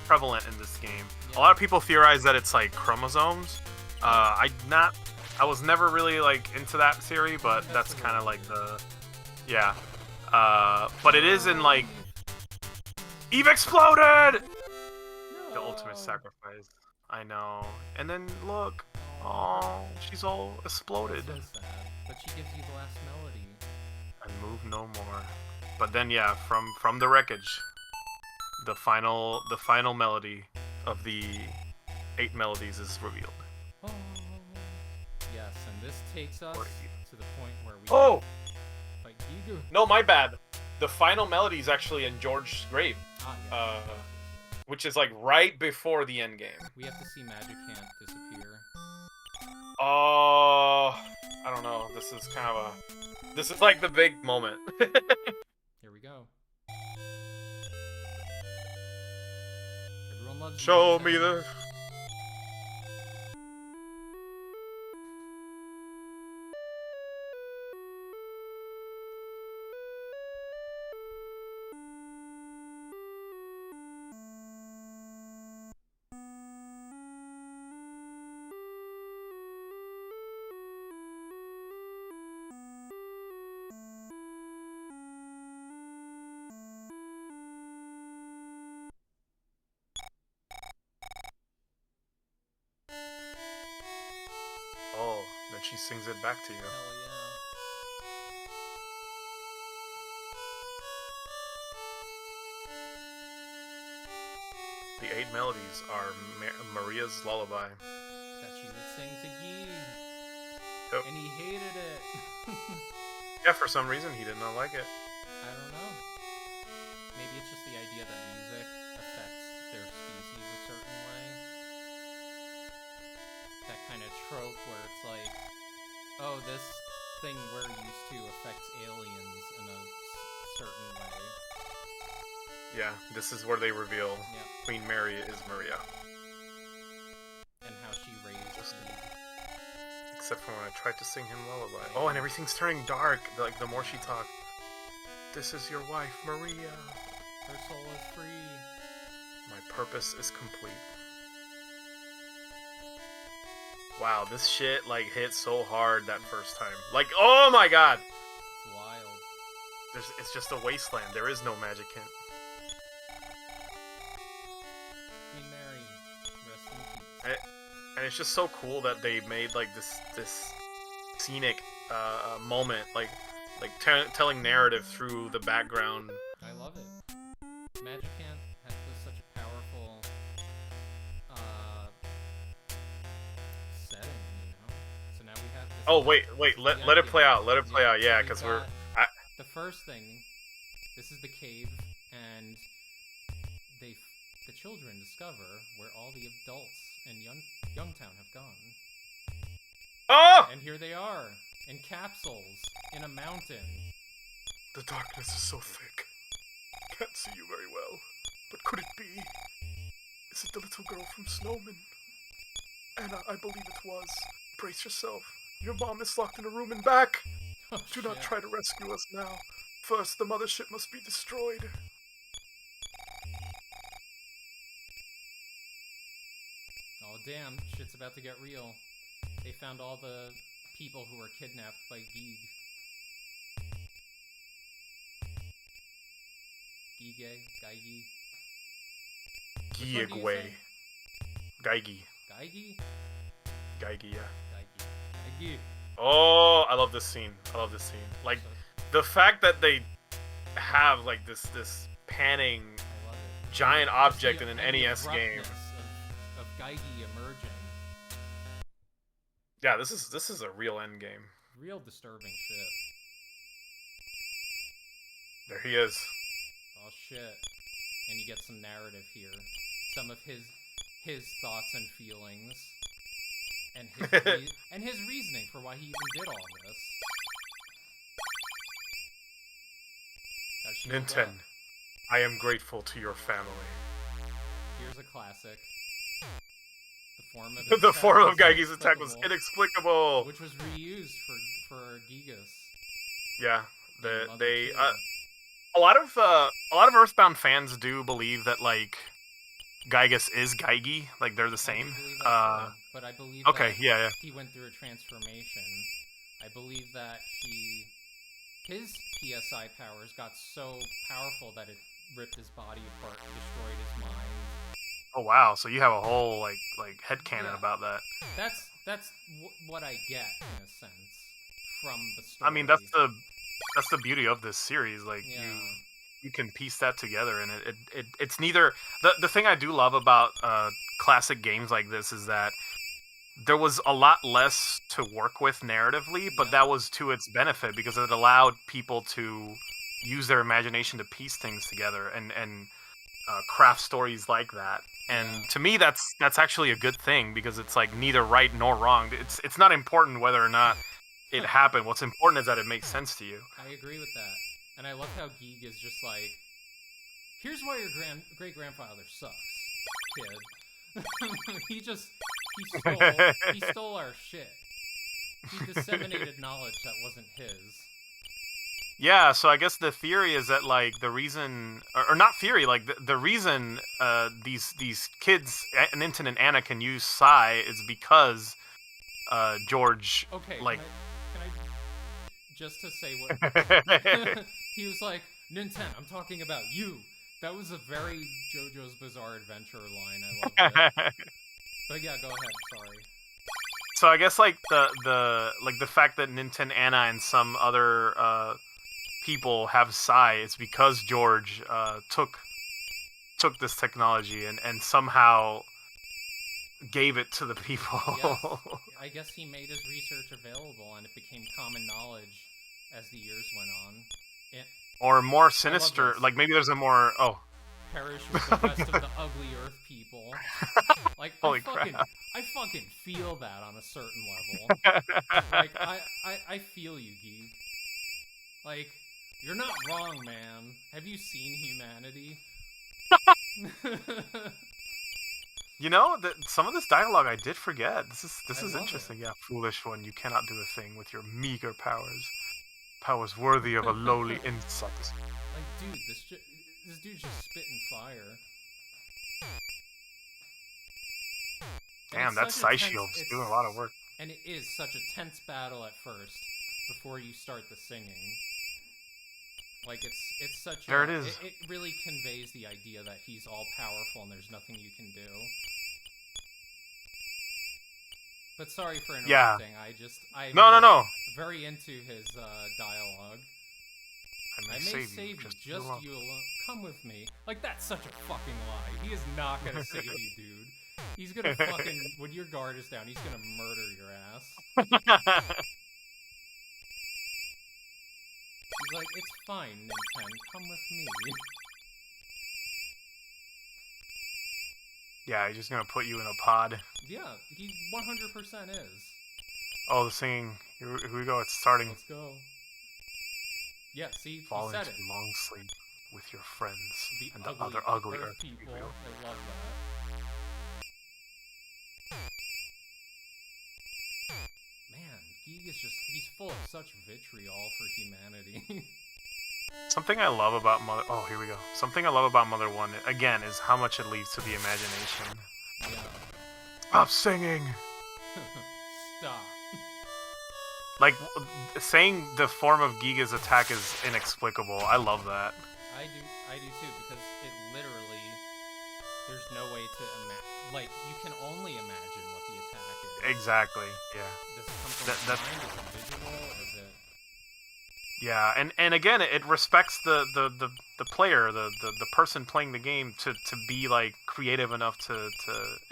prevalent in this game. Yeah. A lot of people theorize that it's like chromosomes. I was never really like into that theory, but that's kind of like the but it is in like Eve exploded. No. The ultimate sacrifice. I know. And then look, oh, she's all exploded. That's so sad. But she gives you the last melody. And move no more. But then yeah, from the wreckage, the final melody of the 8 melodies is revealed. Yes, and this takes us to the point where we fight Giga. No, my bad. The final melody is actually in George's grave. Yes. Which is like right before the end game. We have to see Magic Can't disappear. Oh, I don't know. This is like the big moment. Here we go. Everyone loves Show me the... Oh, then she sings it back to you. Hell yeah. The 8 melodies are Maria's lullaby. That she would sing to Yi. Yep. And he hated it. Yeah, for some reason he did not like it. I don't know. Maybe it's just the idea that music affects their species a certain way. That kind of trope where it's like, oh, this thing we're used to affects aliens in a certain way. Yeah, this is where they reveal Queen Mary is Maria. And how she raised me. Except for when I tried to sing him lullaby. Oh, and everything's turning dark. Like, the more she talked. This is your wife, Maria. Her soul is free. My purpose is complete. Wow, this shit, like, hit so hard that first time. Like, oh my god! It's wild. It's just a wasteland. There is no Magic Hint. Queen Mary, rest in peace. And it's just so cool that they made, like, this scenic moment, like telling narrative through the background. I love it. Magic Can't has such a powerful setting, you know? So now we have this... Oh, wait, let it play out, yeah, because the first thing, this is the cave, and the children discover where all the adults in Youngtown have gone. Oh! And here they are, in capsules, in a mountain. The darkness is so thick. Can't see you very well. But could it be? Is it the little girl from Snowman? Anna, I believe it was. Brace yourself. Your mom is locked in a room and back. Oh, Do not try to rescue us now. First, the mothership must be destroyed. Oh damn, shit's about to get real. They found all the people who were kidnapped by Geeg. Geige? Giegway. Geige. Geige? Geige, yeah. Geige. Oh, I love this scene. Like, the fact that they have, like, this panning giant object in an NES game. Of Geige emerging. Yeah, this is a real end game. Real disturbing shit. There he is. Oh shit. And you get some narrative here. Some of his thoughts and feelings. And his reasoning for why he even did all this. Ninten, I am grateful to your family. Here's a classic. The form of Geige's attack was inexplicable, which was reused for Gigas. Yeah, a lot of Earthbound fans do believe that, like, Gygus is Geige, like they're the same. But I believe that he went through a transformation. I believe that his PSI powers got so powerful that it ripped his body apart and destroyed his mind. Oh wow, so you have a whole like headcanon about that. That's what I get in a sense from the story. I mean, that's the beauty of this series. Like you can piece that together, and it's neither the thing I do love about classic games like this is that there was a lot less to work with narratively, but that was to its benefit because it allowed people to use their imagination to piece things together and craft stories like that. And to me, that's actually a good thing because it's like neither right nor wrong. It's not important whether or not it happened. What's important is that it makes sense to you. I agree with that, and I love how Geek is just like, here's why your great grandfather sucks, kid. he stole our shit. He disseminated knowledge that wasn't his. Yeah, so I guess the theory is that like the reason, or not theory, like the reason these kids, Ninten and Anna, can use Psy is because George. Okay, like, can I just to say what he was like, Ninten, I'm talking about you. That was a very JoJo's Bizarre Adventure line. I loved it. But yeah, go ahead. Sorry. So I guess like the fact that Ninten, Anna, and some other people have Psy is because George took this technology and somehow gave it to the people. Yes. I guess he made his research available and it became common knowledge as the years went on. Or more sinister, like maybe there's a more perish with the rest of the ugly Earth people. Like Holy crap. I fucking feel that on a certain level. Like I feel you, Geek. Like, you're not wrong, man. Have you seen humanity? You know, some of this dialogue I did forget. This is interesting. It. Yeah, foolish one, you cannot do a thing with your meager powers. Powers worthy of a lowly insect. Like, dude, this dude's just spitting fire. Damn, that Psy Shield's doing a lot of work. And it is such a tense battle at first, before you start the singing. Like, it's such there it is. It really conveys the idea that he's all powerful and there's nothing you can do. But sorry for interrupting. I'm No. very into his dialogue. I may save you, just you alone. Come with me. Like, that's such a fucking lie. He is not gonna save you, dude. He's gonna fucking, when your guard is down, he's gonna murder your ass. He's like, it's fine, Ninten, come with me. Yeah, he's just gonna put you in a pod. Yeah, he 100% is. Oh, the singing. Here we go, it's starting. Let's go. Yeah, see, Fall he said into it. long sleep with your friends and the ugly other ugly Earth people. I love that. Man, Geek is he's full of such vitriol for humanity. Something I love about Mother... Oh, here we go. Something I love about Mother 1, again, is how much it leaves to the imagination. Yeah. Stop singing! Stop. Like, saying the form of Giga's attack is inexplicable. I love that. I do too, because it literally... There's no way to imagine... Like, you can only imagine what the attack is. Exactly, yeah. Does it come from the mind? Is it visual? Is it... Yeah, and again, it respects the player, the person playing the game to be like creative enough to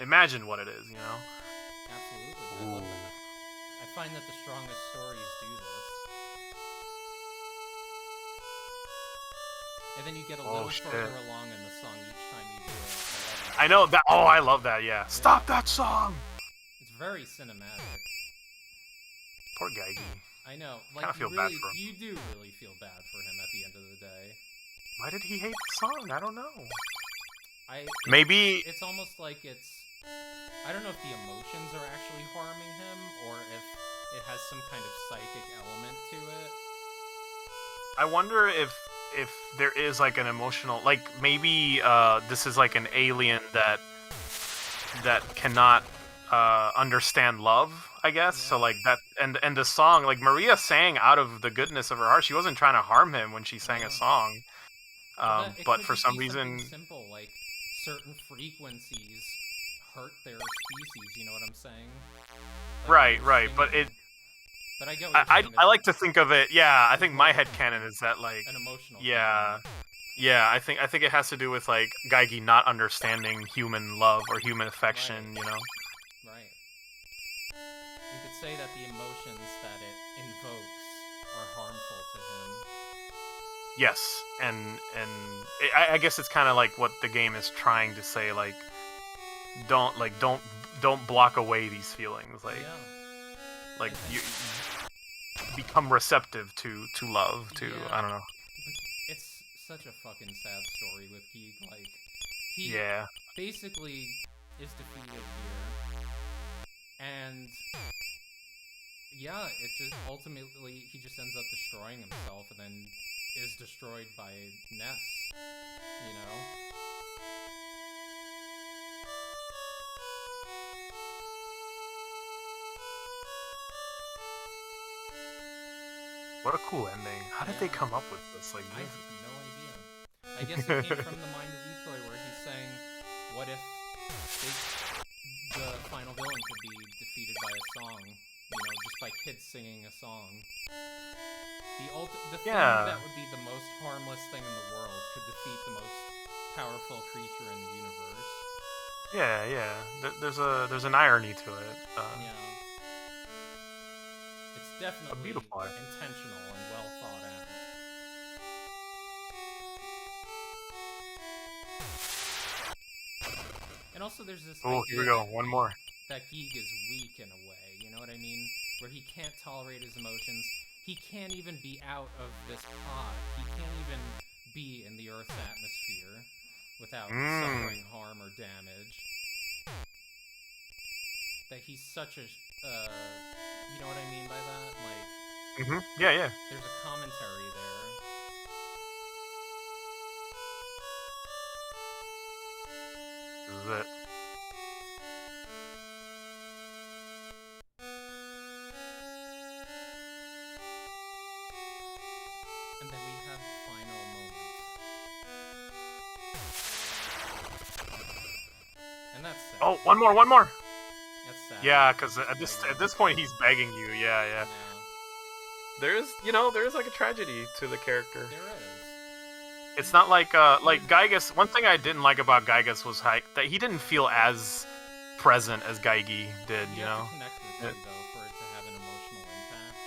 imagine what it is, you know? Absolutely, I love that. I find that the strongest stories do this. And then you get a little further along in the song each time you do it. I know that. Oh, I love that. Yeah. Stop that song. It's very cinematic. Poor Geige. I know. I Like, feel bad for him. you do really feel bad for him at the end of the day. Why did he hate the song? I don't know. Maybe it's almost like I don't know if the emotions are actually harming him or if it has some kind of psychic element to it. I wonder if there is like an emotional, like maybe this is like an alien that cannot understand love, I guess. Yeah. So like that, and the song, like Maria sang out of the goodness of her heart. She wasn't trying to harm him when she sang a song. But for some reason, simple, like certain frequencies hurt their species. You know what I'm saying? Like, right. But But I like to think of it. Yeah, I think my headcanon is that like an emotional. Yeah. Yeah, I think it has to do with like Geige not understanding human love or human affection, right. You know. Right. You could say that the emotions that it invokes are harmful to him. Yes, and I guess it's kind of like what the game is trying to say, like don't block away these feelings, like Yeah. like And you become receptive to love, to yeah, I don't know. it's such a fucking sad story with Geek. Like, he Yeah. basically is defeated here, and yeah, it just ultimately he just ends up destroying himself, and then is destroyed by Ness. You know. What a cool ending. How did they Yeah. come up with this? Like, I have no idea. I guess it came from the mind of Etoy, where he's saying, what if the final villain could be defeated by a song? You know, just by kids singing a song. The thing Yeah. that would be the most harmless thing in the world could defeat the most powerful creature in the universe. Yeah. There's an irony to it. Yeah. It's definitely beautiful art. intentional and well thought out. And also there's this Oh, here we go. One more. that Geek is weak in a way, you know what I mean? Where he can't tolerate his emotions. He can't even be out of this pod. He can't even be in the Earth's atmosphere without suffering harm or damage. That he's such a, you know what I mean by that? Like, Yeah. there's a commentary there. This is it. And then we have final moments. And that's sad. Oh, one more. That's sad. Yeah, because at this point he's begging you. Yeah. Yeah, There's like a tragedy to the character. there is. It's not like Gygas. One thing I didn't like about Gygas was that he didn't feel as present as Gygi did. You know. Have to connect the two, though, for it to have an emotional impact.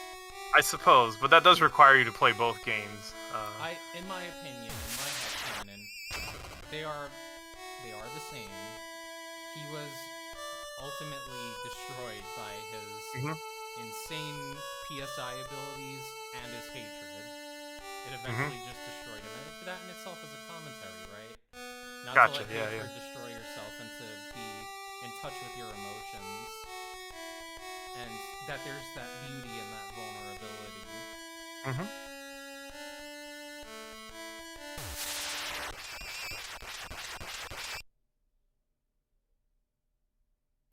I suppose, but that does require you to play both games. In my opinion, in my headcanon, they are the same. He was ultimately destroyed by his insane PSI abilities and his hatred. It eventually just destroyed him, and that in itself is a commentary, right? Not Gotcha, to let yeah. hatred destroy yourself, and to be in touch with your emotions, and that there's that beauty in that vulnerability.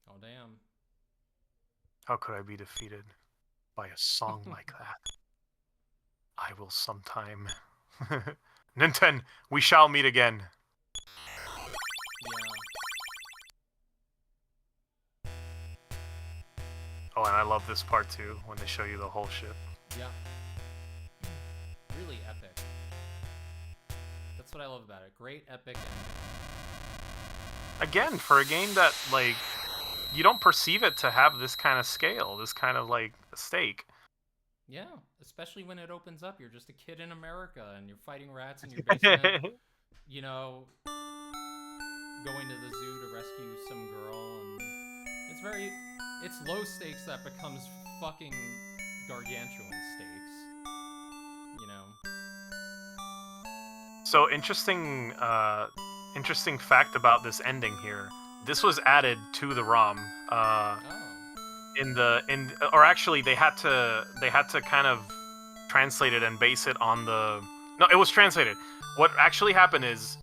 Oh, damn. How could I be defeated by a song like that? I will sometime. Ninten, we shall meet again. Yeah. Oh, and I love this part too, when they show you the whole ship. Yeah. Really epic. That's what I love about it. Great epic ending. Again, for a game that, like, you don't perceive it to have this kind of scale, this kind of, like, stake. Yeah, especially when it opens up. You're just a kid in America, and you're fighting rats in your basement. You know, going to the zoo to rescue some girl, and it's low stakes that becomes fucking gargantuan stakes. You know. So interesting fact about this ending here. This was added to the ROM. Or actually they had to kind of translate it and base it on the. No, it was translated. What actually happened is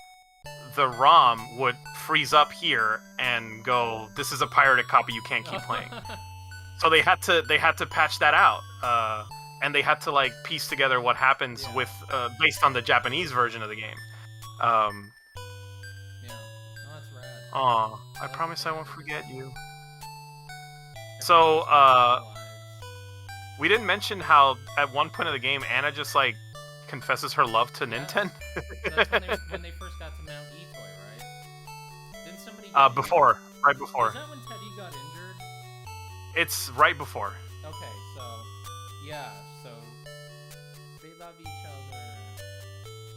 the ROM would freeze up here and go, "This is a pirated copy. You can't keep playing." So they had to patch that out, and they had to like piece together what happens with based on the Japanese version of the game. Yeah. No, that's rad. Aw, I promise I won't forget you. So, we didn't mention how at one point of the game Anna just like confesses her love to Ninten. That's when they first got to Mount Etoy, right? Didn't somebody? Right before. Was that when Teddy got injured? It's right before. Okay, so yeah, so they love each other,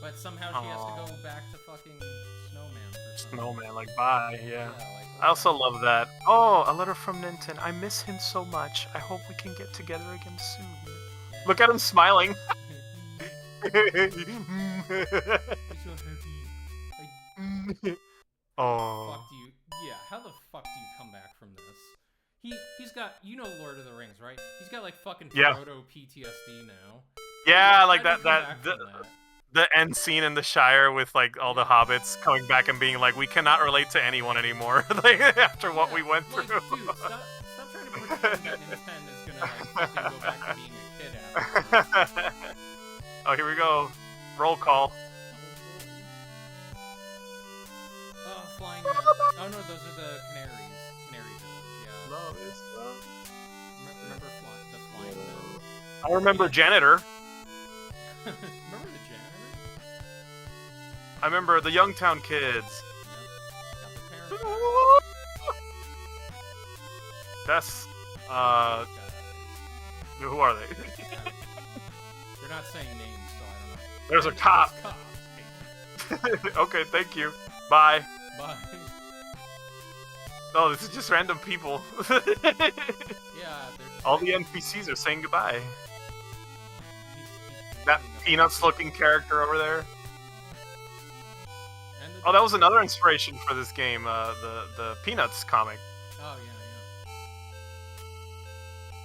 but somehow she has to Oh, go back to fucking Snowman for some Snowman, reason. like bye, yeah. Yeah, like I also okay. love that. Oh, a letter from Ninten. I miss him so much. I hope we can get together again soon. Look at him Yeah. smiling. He's so happy. Like, how the Oh, fuck do you? Yeah, how the fuck do you come back from this? He's got Lord of the Rings, right? He's got like fucking yeah, proto PTSD now. yeah, How like do you that. come That back from that? the end scene in the Shire with like all the Yeah. hobbits coming back and being like, we cannot relate to anyone anymore, like after what Yeah, we went like, through. dude, stop trying to pretend that Nintendo is gonna like fucking go back to being a kid afterwards. Oh, here we go. Roll call. Oh boy. Oh, flying men. Oh no, those are the canaries. Canary Village. Yeah. Love is Remember the flying men? I remember Yeah. janitor. Remember the janitor? I remember the Youngtown kids. Yep. Got their parents back. That's Who are those guys? who are they? They're not saying names, so I don't know. There's a There's cop. cop. Okay, thank you. Bye. Bye. Oh, this is just random people. Yeah, they're just All like, the NPCs are saying goodbye. he's That bleeding up. Peanuts-looking character over there. And the Oh, that was another inspiration for this game. The Peanuts comic. Oh yeah,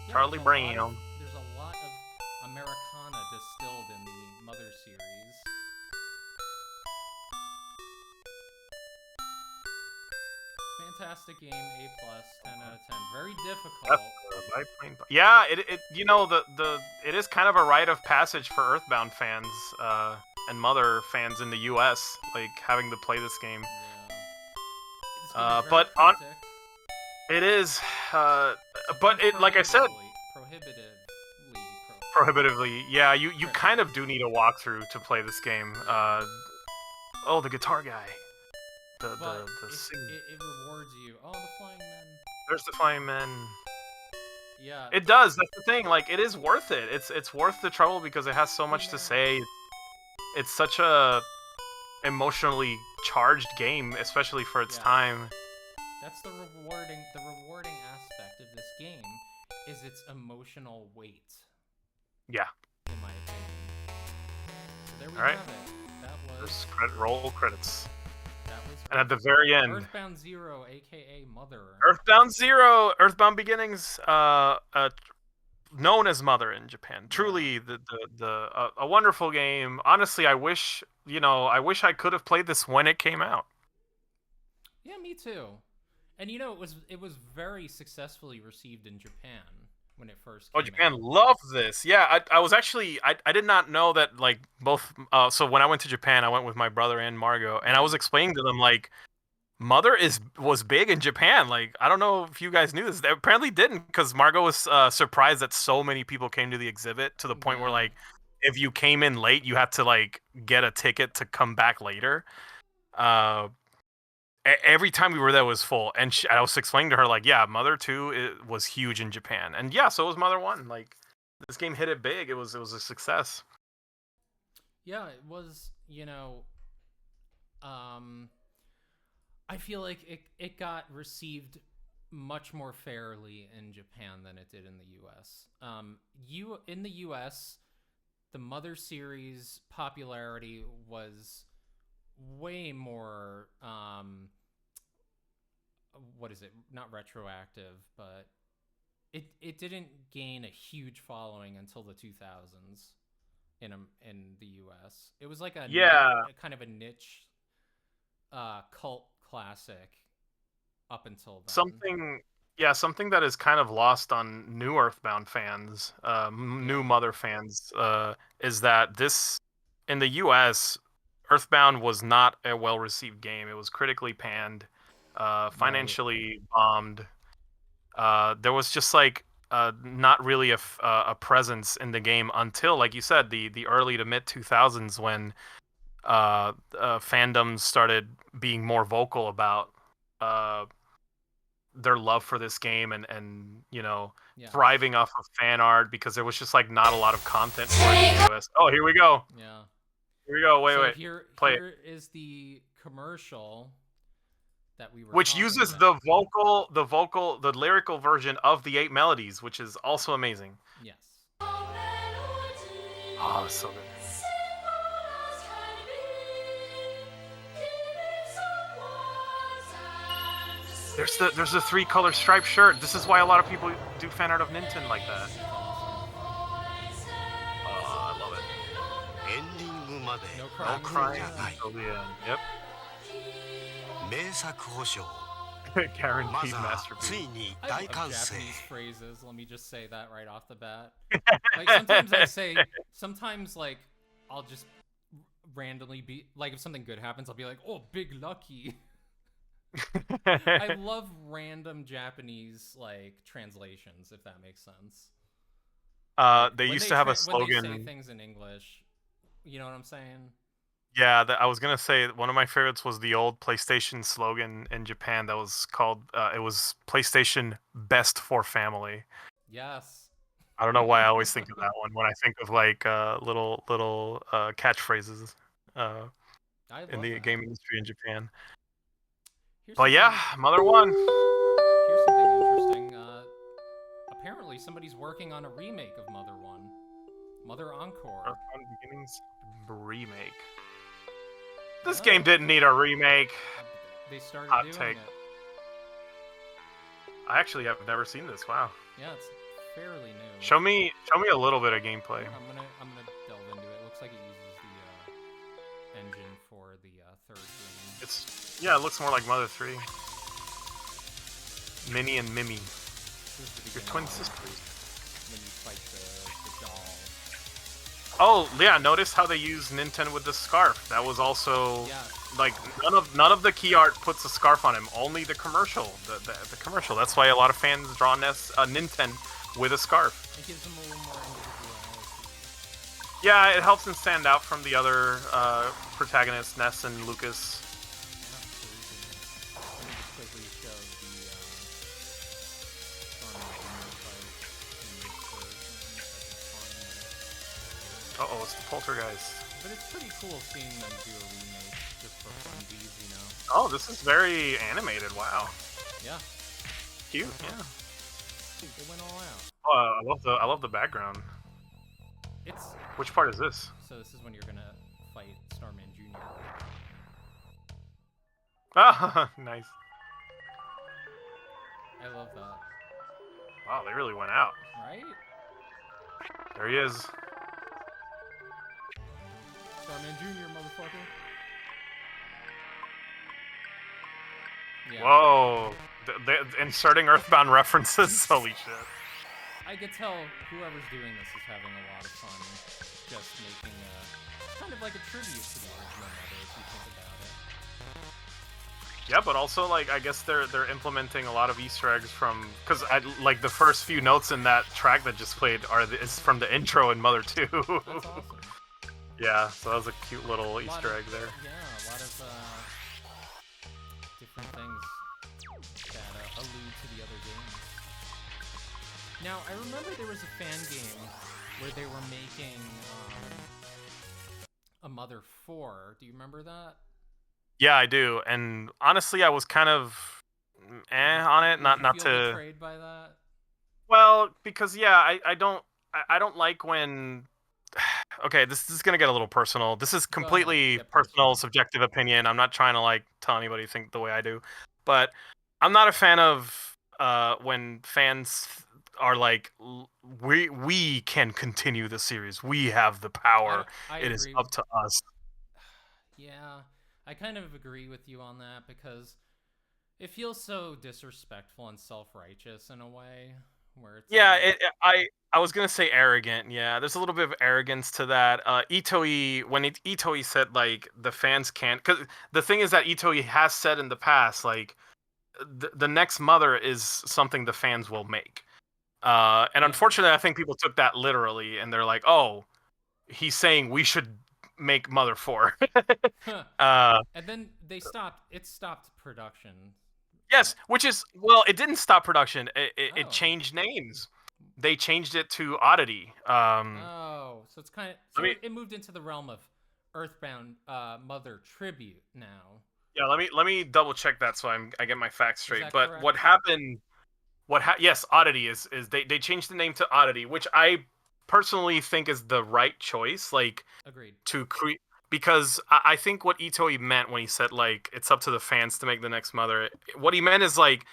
yeah. Charlie Brown. There's a lot of Americana distilled in the Mother series. Fantastic game, A plus, 10 out of 10. Very difficult. Yeah, it it is kind of a rite of passage for Earthbound fans and Mother fans in the U.S. like having to play this game. Yeah. This game is very But cryptic. it is, but it like I said, prohibitively. prohibitively. Yeah, you kind of do need a walkthrough to play this game. Oh, the guitar guy. The singing. It rewards you. Oh, the flying men. There's the flying men. Yeah. It does. That's the thing. Like, it is worth it. It's worth the trouble because it has so much to say. It's such a emotionally charged game, especially for its time. That's the rewarding aspect of this game is its emotional weight. Yeah. In my opinion. So there we All right. have it. That was roll credits. That was And at the very end, Earthbound Zero, aka Mother. Earthbound Zero, Earthbound Beginnings, known as Mother in Japan. Truly, a wonderful game. Honestly, I wish I could have played this when it came out. Yeah, me too. And it was very successfully received in Japan when it first came out. Japan loved this. Yeah, I was actually I did not know that like both. So when I went to Japan, I went with my brother and Margot, and I was explaining to them like Mother was big in Japan. Like I don't know if you guys knew this. They apparently didn't because Margot was surprised that so many people came to the exhibit to the point where like if you came in late, you had to like get a ticket to come back later. Every time we were there was full, and I was explaining to her like, yeah, Mother 2 it was huge in Japan, and yeah, so was Mother 1. Like, this game hit it big. It was a success. Yeah, it was. I feel like it got received much more fairly in Japan than it did in the U.S. In the U.S., the Mother series popularity was way more what is it, not retroactive, but it didn't gain a huge following until the 2000s in the US. It was like a kind of a niche cult classic up until then. Something that is kind of lost on new Earthbound fans, new Mother fans, is that this in the US Earthbound was not a well-received game. It was critically panned, financially bombed. There was just like not really a presence in the game until, like you said, the early to mid 2000s when fandoms started being more vocal about their love for this game and Yeah. thriving off of fan art because there was just like not a lot of content for it in the US. Oh, here we go. Yeah. Here we go. Wait, So wait. here Play it. is the commercial that we were Which talking uses about. the lyrical version of the 8 melodies, which is also amazing. Yes. Oh, so good. There's the 3-color striped shirt. This is why a lot of people do fan art of Ninten like that. Oh, I love it. No No crying Yeah. until the end. Yep. 名作保証 Guaranteed まず masterpiece. ついに I 大 love 完成 Japanese phrases. Let me just say that right off the bat. Like sometimes like I'll just randomly be like, if something good happens, I'll be like, oh, big lucky. I love random Japanese like translations, if that makes sense. They When used they to have a when they say slogan. things in English, you know what I'm saying? Yeah, I was gonna say one of my favorites was the old PlayStation slogan in Japan that was called it was PlayStation Best for Family. Yes. I don't know why I always think of that one when I think of like little catchphrases uh, I in love the that. game industry in Japan. Here's But yeah, Mother 1. Here's something interesting. Apparently, somebody's working on a remake of Mother 1. Mother Encore. Earthbound Beginnings remake. This game didn't need a remake. They started Hot doing take. it. I actually have never seen this. Wow. Yeah, it's fairly new. Show me a little bit of gameplay. I'm gonna delve into it. It looks like it uses the engine for the third game. It looks more like Mother 3. Minnie and Mimi, your twin sisters. When you fight the doll. Oh yeah, notice how they use Ninten with the scarf. That was also like none of the key art puts a scarf on him. Only the commercial. The commercial. That's why a lot of fans draw Ninten with a scarf. It gives them a little more individuality. Yeah, it helps him stand out from the other protagonists, Ness and Lucas. Let me just quickly show the Uh-oh, it's the Poltergeist. But it's pretty cool seeing them do a remake just for funsies, you know? Oh, this is very animated. Wow. Yeah. Cute. Yeah. They went all out. Oh, I love the background. Which part is this? So this is when you're gonna fight Starman Jr. Ah, nice. I love that. Wow, they really went out. Right? There he is. Starman Jr., motherfucker. Yeah. Whoa. Inserting Earthbound references? Holy shit. I could tell whoever's doing this is having a lot of fun just making kind of like a tribute to the original Mother, if you think about it. Yeah, but also, like, I guess they're implementing a lot of Easter eggs from... Because, like, the first few notes in that track that just played is from the intro in Mother 2. That's awesome. Yeah, so that was a cute little Easter egg there. Yeah, a lot of different things that allude to the other games. Now, I remember there was a fan game where they were making a Mother 4. Do you remember that? Yeah, I do. And honestly, I was kind of on it. Not to betrayed by that. Well, because I don't like when. Okay, this is gonna get a little personal. This is completely personal, subjective opinion. I'm not trying to like tell anybody to think the way I do, but I'm not a fan of when fans are like, we can continue the series. We have the power. It is up to us. Yeah, I kind of agree with you on that because it feels so disrespectful and self-righteous in a way. Where it's I was gonna say arrogant. Yeah, there's a little bit of arrogance to that. Itoi, when Itoi said like the fans can't, because the thing is that Itoi has said in the past like the next Mother is something the fans will make. And unfortunately, I think people took that literally, and they're like, oh, he's saying we should make Mother 4. And then they stopped. It stopped production. Yes, which is well, it didn't stop production. It Oh. changed names. They changed it to Oddity. Oh, so it's kind of Let me it moved into the realm of Earthbound Mother tribute now. yeah, let me double check that so I get my facts Is straight. that But correct? what happened? Yes, Oddity is they changed the name to Oddity, which I personally think is the right choice. Like Agreed. to create because I think what Itoi meant when he said like it's up to the fans to make the next Mother. What he meant is like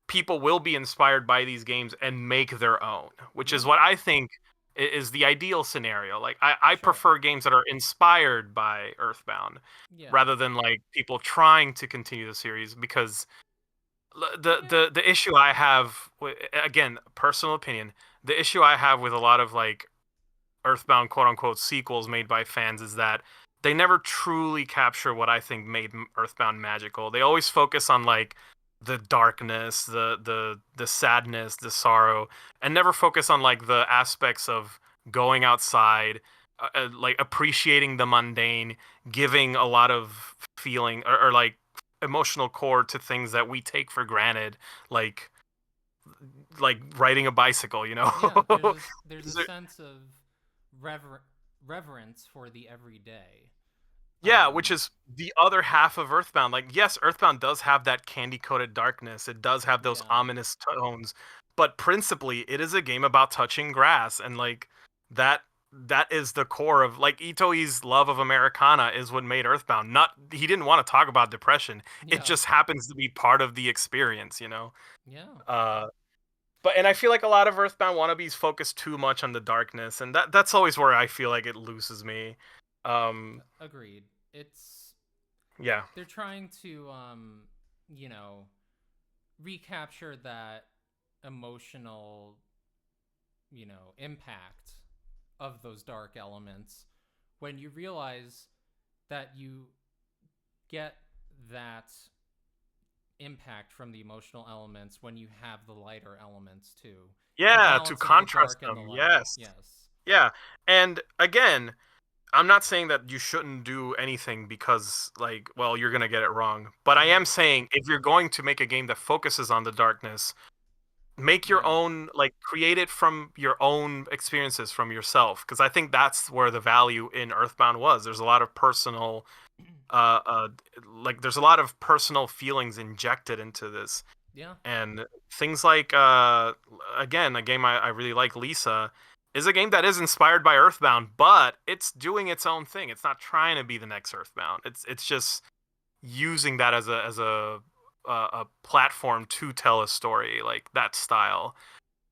people will be inspired by these games and make their own, which Yeah. is what I think is the ideal scenario. Like I Sure. prefer games that are inspired by Earthbound Yeah. rather than like people trying to continue the series because Yeah. the issue I have again, personal opinion, the issue I have with a lot of like Earthbound quote unquote sequels made by fans is that they never truly capture what I think made Earthbound magical. They always focus on like the darkness, the sadness, the sorrow, and never focus on like the aspects of going outside, like appreciating the mundane, giving a lot of feeling or like emotional core to things that we take for granted, like riding a bicycle, you know. Yeah. There's a sense of rever- reverence for the everyday. Yeah, which is the other half of Earthbound. Like, yes, Earthbound does have that candy-coated darkness. It does have those Yeah. ominous tones, but principally, it is a game about touching grass, and like that that is the core of like Itoi's love of Americana is what made Earthbound. Not he didn't want to talk about depression. It Yeah. just happens to be part of the experience, you know. Yeah. Uh, but and I feel like a lot of Earthbound wannabes focus too much on the darkness, and that's always where I feel like it loses me. Um, Agreed. It's yeah. they're trying to you know, recapture that emotional, impact of those dark elements when you realize that you get that impact from the emotional elements when you have the lighter elements too. It's a Yeah, to balance of the contrast dark and the them. light. Yes. Yes. Yeah. And again, I'm not saying that you shouldn't do anything because like, well, you're going to get it wrong. But I am Right. saying if you're going to make a game that focuses on the darkness, make your Yeah. own like create it from your own experiences from yourself because I think that's where the value in Earthbound was. There's a lot of personal uh uh like there's a lot of personal feelings injected into this Yeah. and things like again a game I really like, Lisa, is a game that is inspired by Earthbound, but it's doing its own thing. It's not trying to be the next Earthbound. It's just using that as a platform to tell a story like that style.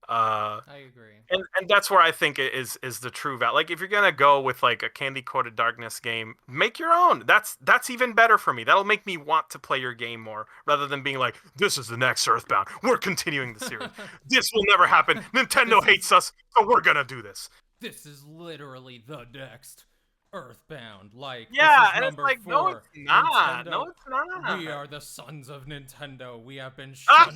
uh I agree. and that's where I think it is the true value. Like if you're gonna go with like a candy coated darkness game, make your own. That's even better for me. That'll make me want to play your game more rather than being like, this is the next Earthbound. We're continuing the series. This will never happen. Nintendo This hates is us, so we're gonna do this. this is literally the next Earthbound. Like, this Yeah, is and it's number like, no, it's 4. not. No, Nintendo, it's we not. are the sons of Nintendo. We have been Ah!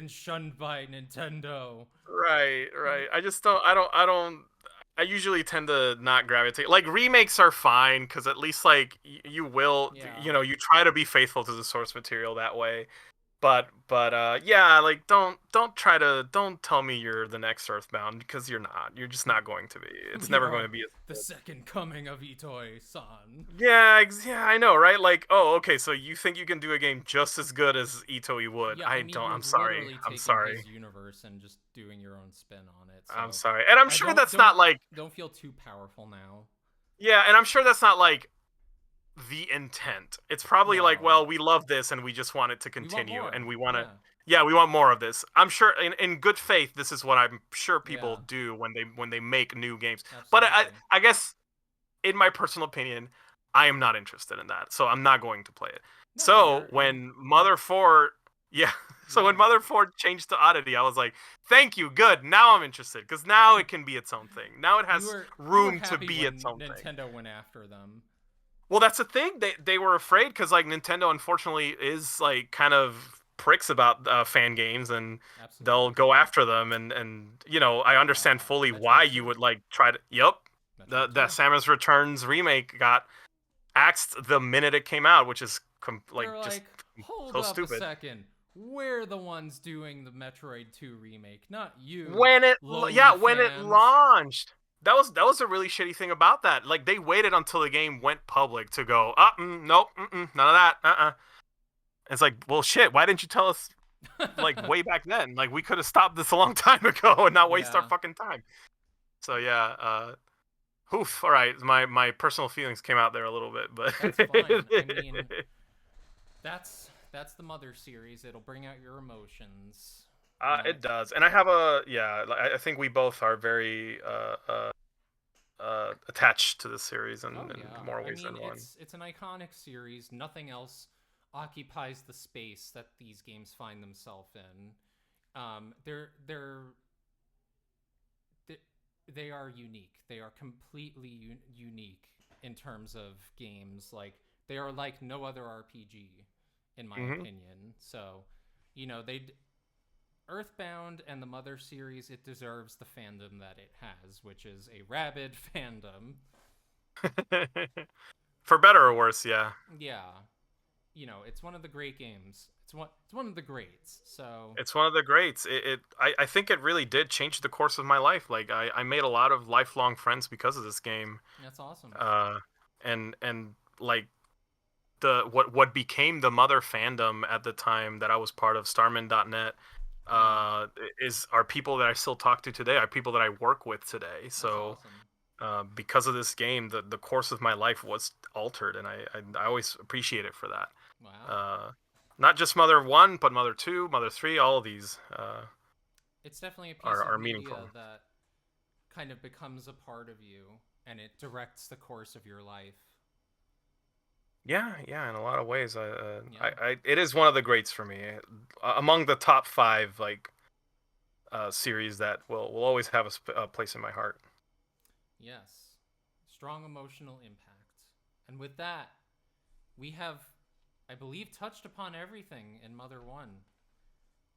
shunned by Nintendo. Right, right. I just don't. I usually tend to not gravitate. Like remakes are fine because at least like you will, Yeah. you try to be faithful to the source material that way. But yeah, like don't tell me you're the next Earthbound because you're not. You're just not going to be. It's We never going are to be. the second coming of Itoi-san. Yeah, yeah, I know, right? Like, oh, okay, so you think you can do a game just as good as Itoi would? Yeah, I I mean, don't. you're I'm sorry. literally I'm taking sorry. his universe and just doing your own spin on it. I'm So, sorry. And I'm I sure that's not like don't feel too powerful now. yeah, and I'm sure that's not like the intent. It's probably like, No. well, we love this and we just want it to We want continue and more. we want to Yeah. yeah, we want more of this. I'm sure in good faith this is what I'm sure Yeah. people do when they make new games. But Absolutely. I guess in my personal opinion, I am not interested in that. So I'm not going to play it. No, So you're when Mother 4 yeah, so when yeah. Mother 4 changed to Oddity, I was like, "Thank you, good. Now I'm interested cuz now it can be its own thing. Now it has You were room to happy be its when own thing." Nintendo went after them. Well, that's the thing. They were afraid because like Nintendo, unfortunately, is like kind of pricks about fan games, and they'll Absolutely. go after them. And I understand fully why Metroid you 2. would like try to. Yep, Metroid the 2. Samus Returns remake got axed the minute it came out, which is They're just like, Hold So up a stupid. second. We're the ones doing the Metroid 2 remake, not you. When it fans. launched. That was a really shitty thing about that. Like, they waited until the game went public to go, nope, none of that. It's like, well, shit. Why didn't you tell us like way back then? Like, we could have stopped this a long time ago and not waste our fucking time. So yeah, oof. All right, my personal feelings came out there a little bit, but That's fine. I mean, that's the Mother series. It'll bring out your emotions. It does, and I have I think we both are very attached to this series in more ways than one. It's an iconic series. Nothing else occupies the space that these games find themselves in. They are unique. They are completely unique in terms of games. Like, they are like no other RPG, in my opinion. So, Earthbound and the Mother series, it deserves the fandom that it has, which is a rabid fandom. For better or worse, yeah. Yeah. It's one of the great games. It's one of the greats. So it's one of the greats. I think it really did change the course of my life. Like, I made a lot of lifelong friends because of this game. That's awesome. And like what became the Mother fandom at the time that I was part of, Starman.net, are people that I still talk to today, are people that I work with today. So awesome. Because of this game, the course of my life was altered, and I always appreciate it for that. Wow. Not just Mother 1, but Mother 2, Mother 3, all of these it's definitely a piece are of media meaningful. That kind of becomes a part of you, and it directs the course of your life. Yeah, in a lot of ways. It is one of the greats for me. Among the top 5 series that will always have a place in my heart. Yes. Strong emotional impact. And with that, we have, I believe, touched upon everything in Mother 1.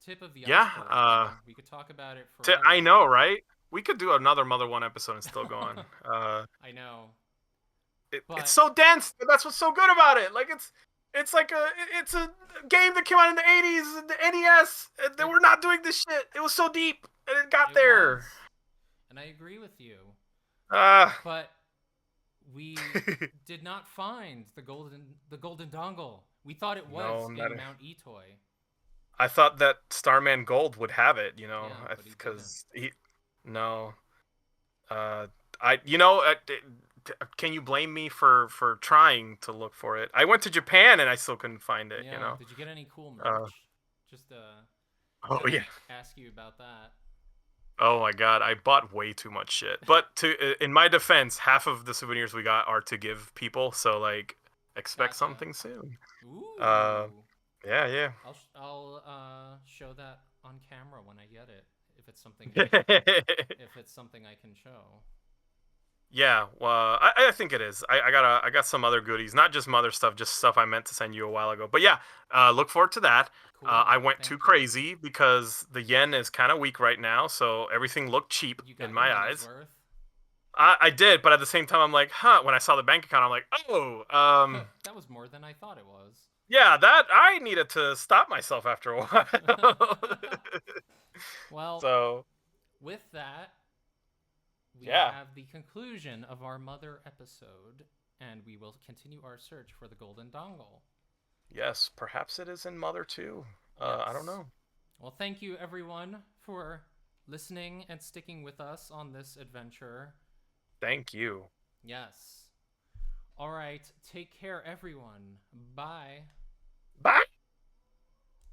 Tip of the iceberg. We could talk about it forever. I know, right? We could do another Mother 1 episode and still go on. I know. It's so dense. That's what's so good about it. Like, it's like it's a game that came out in the 80s, the NES. They were not doing this shit. It was so deep, and it got there. And I agree with you. But we did not find the golden dongle. We thought it was in Mount Etoy. I thought that Starman Gold would have it, because can you blame me for trying to look for it? I went to Japan and I still couldn't find it. Did you get any cool merch? Ask you about that. Oh my god, I bought way too much shit. But in my defense, half of the souvenirs we got are to give people, so like expect something soon. Ooh. Yeah. I'll show that on camera when I get it, if it's something I can show. Yeah, well, I think it is. I got some other goodies, not just Mother stuff, just stuff I meant to send you a while ago. But yeah, look forward to that. Cool. I went too crazy because the yen is kind of weak right now, so everything looked cheap in my eyes. Worth? I did, but at the same time, I'm like, when I saw the bank account, I'm like, that was more than I thought it was. Yeah, that I needed to stop myself after a while. Well, so with that, we have the conclusion of our Mother episode, and we will continue our search for the golden dongle. Yes, perhaps it is in Mother too. I don't know. Well, thank you everyone for listening and sticking with us on this adventure. Thank you. Yes. All right. Take care, everyone. Bye. Bye.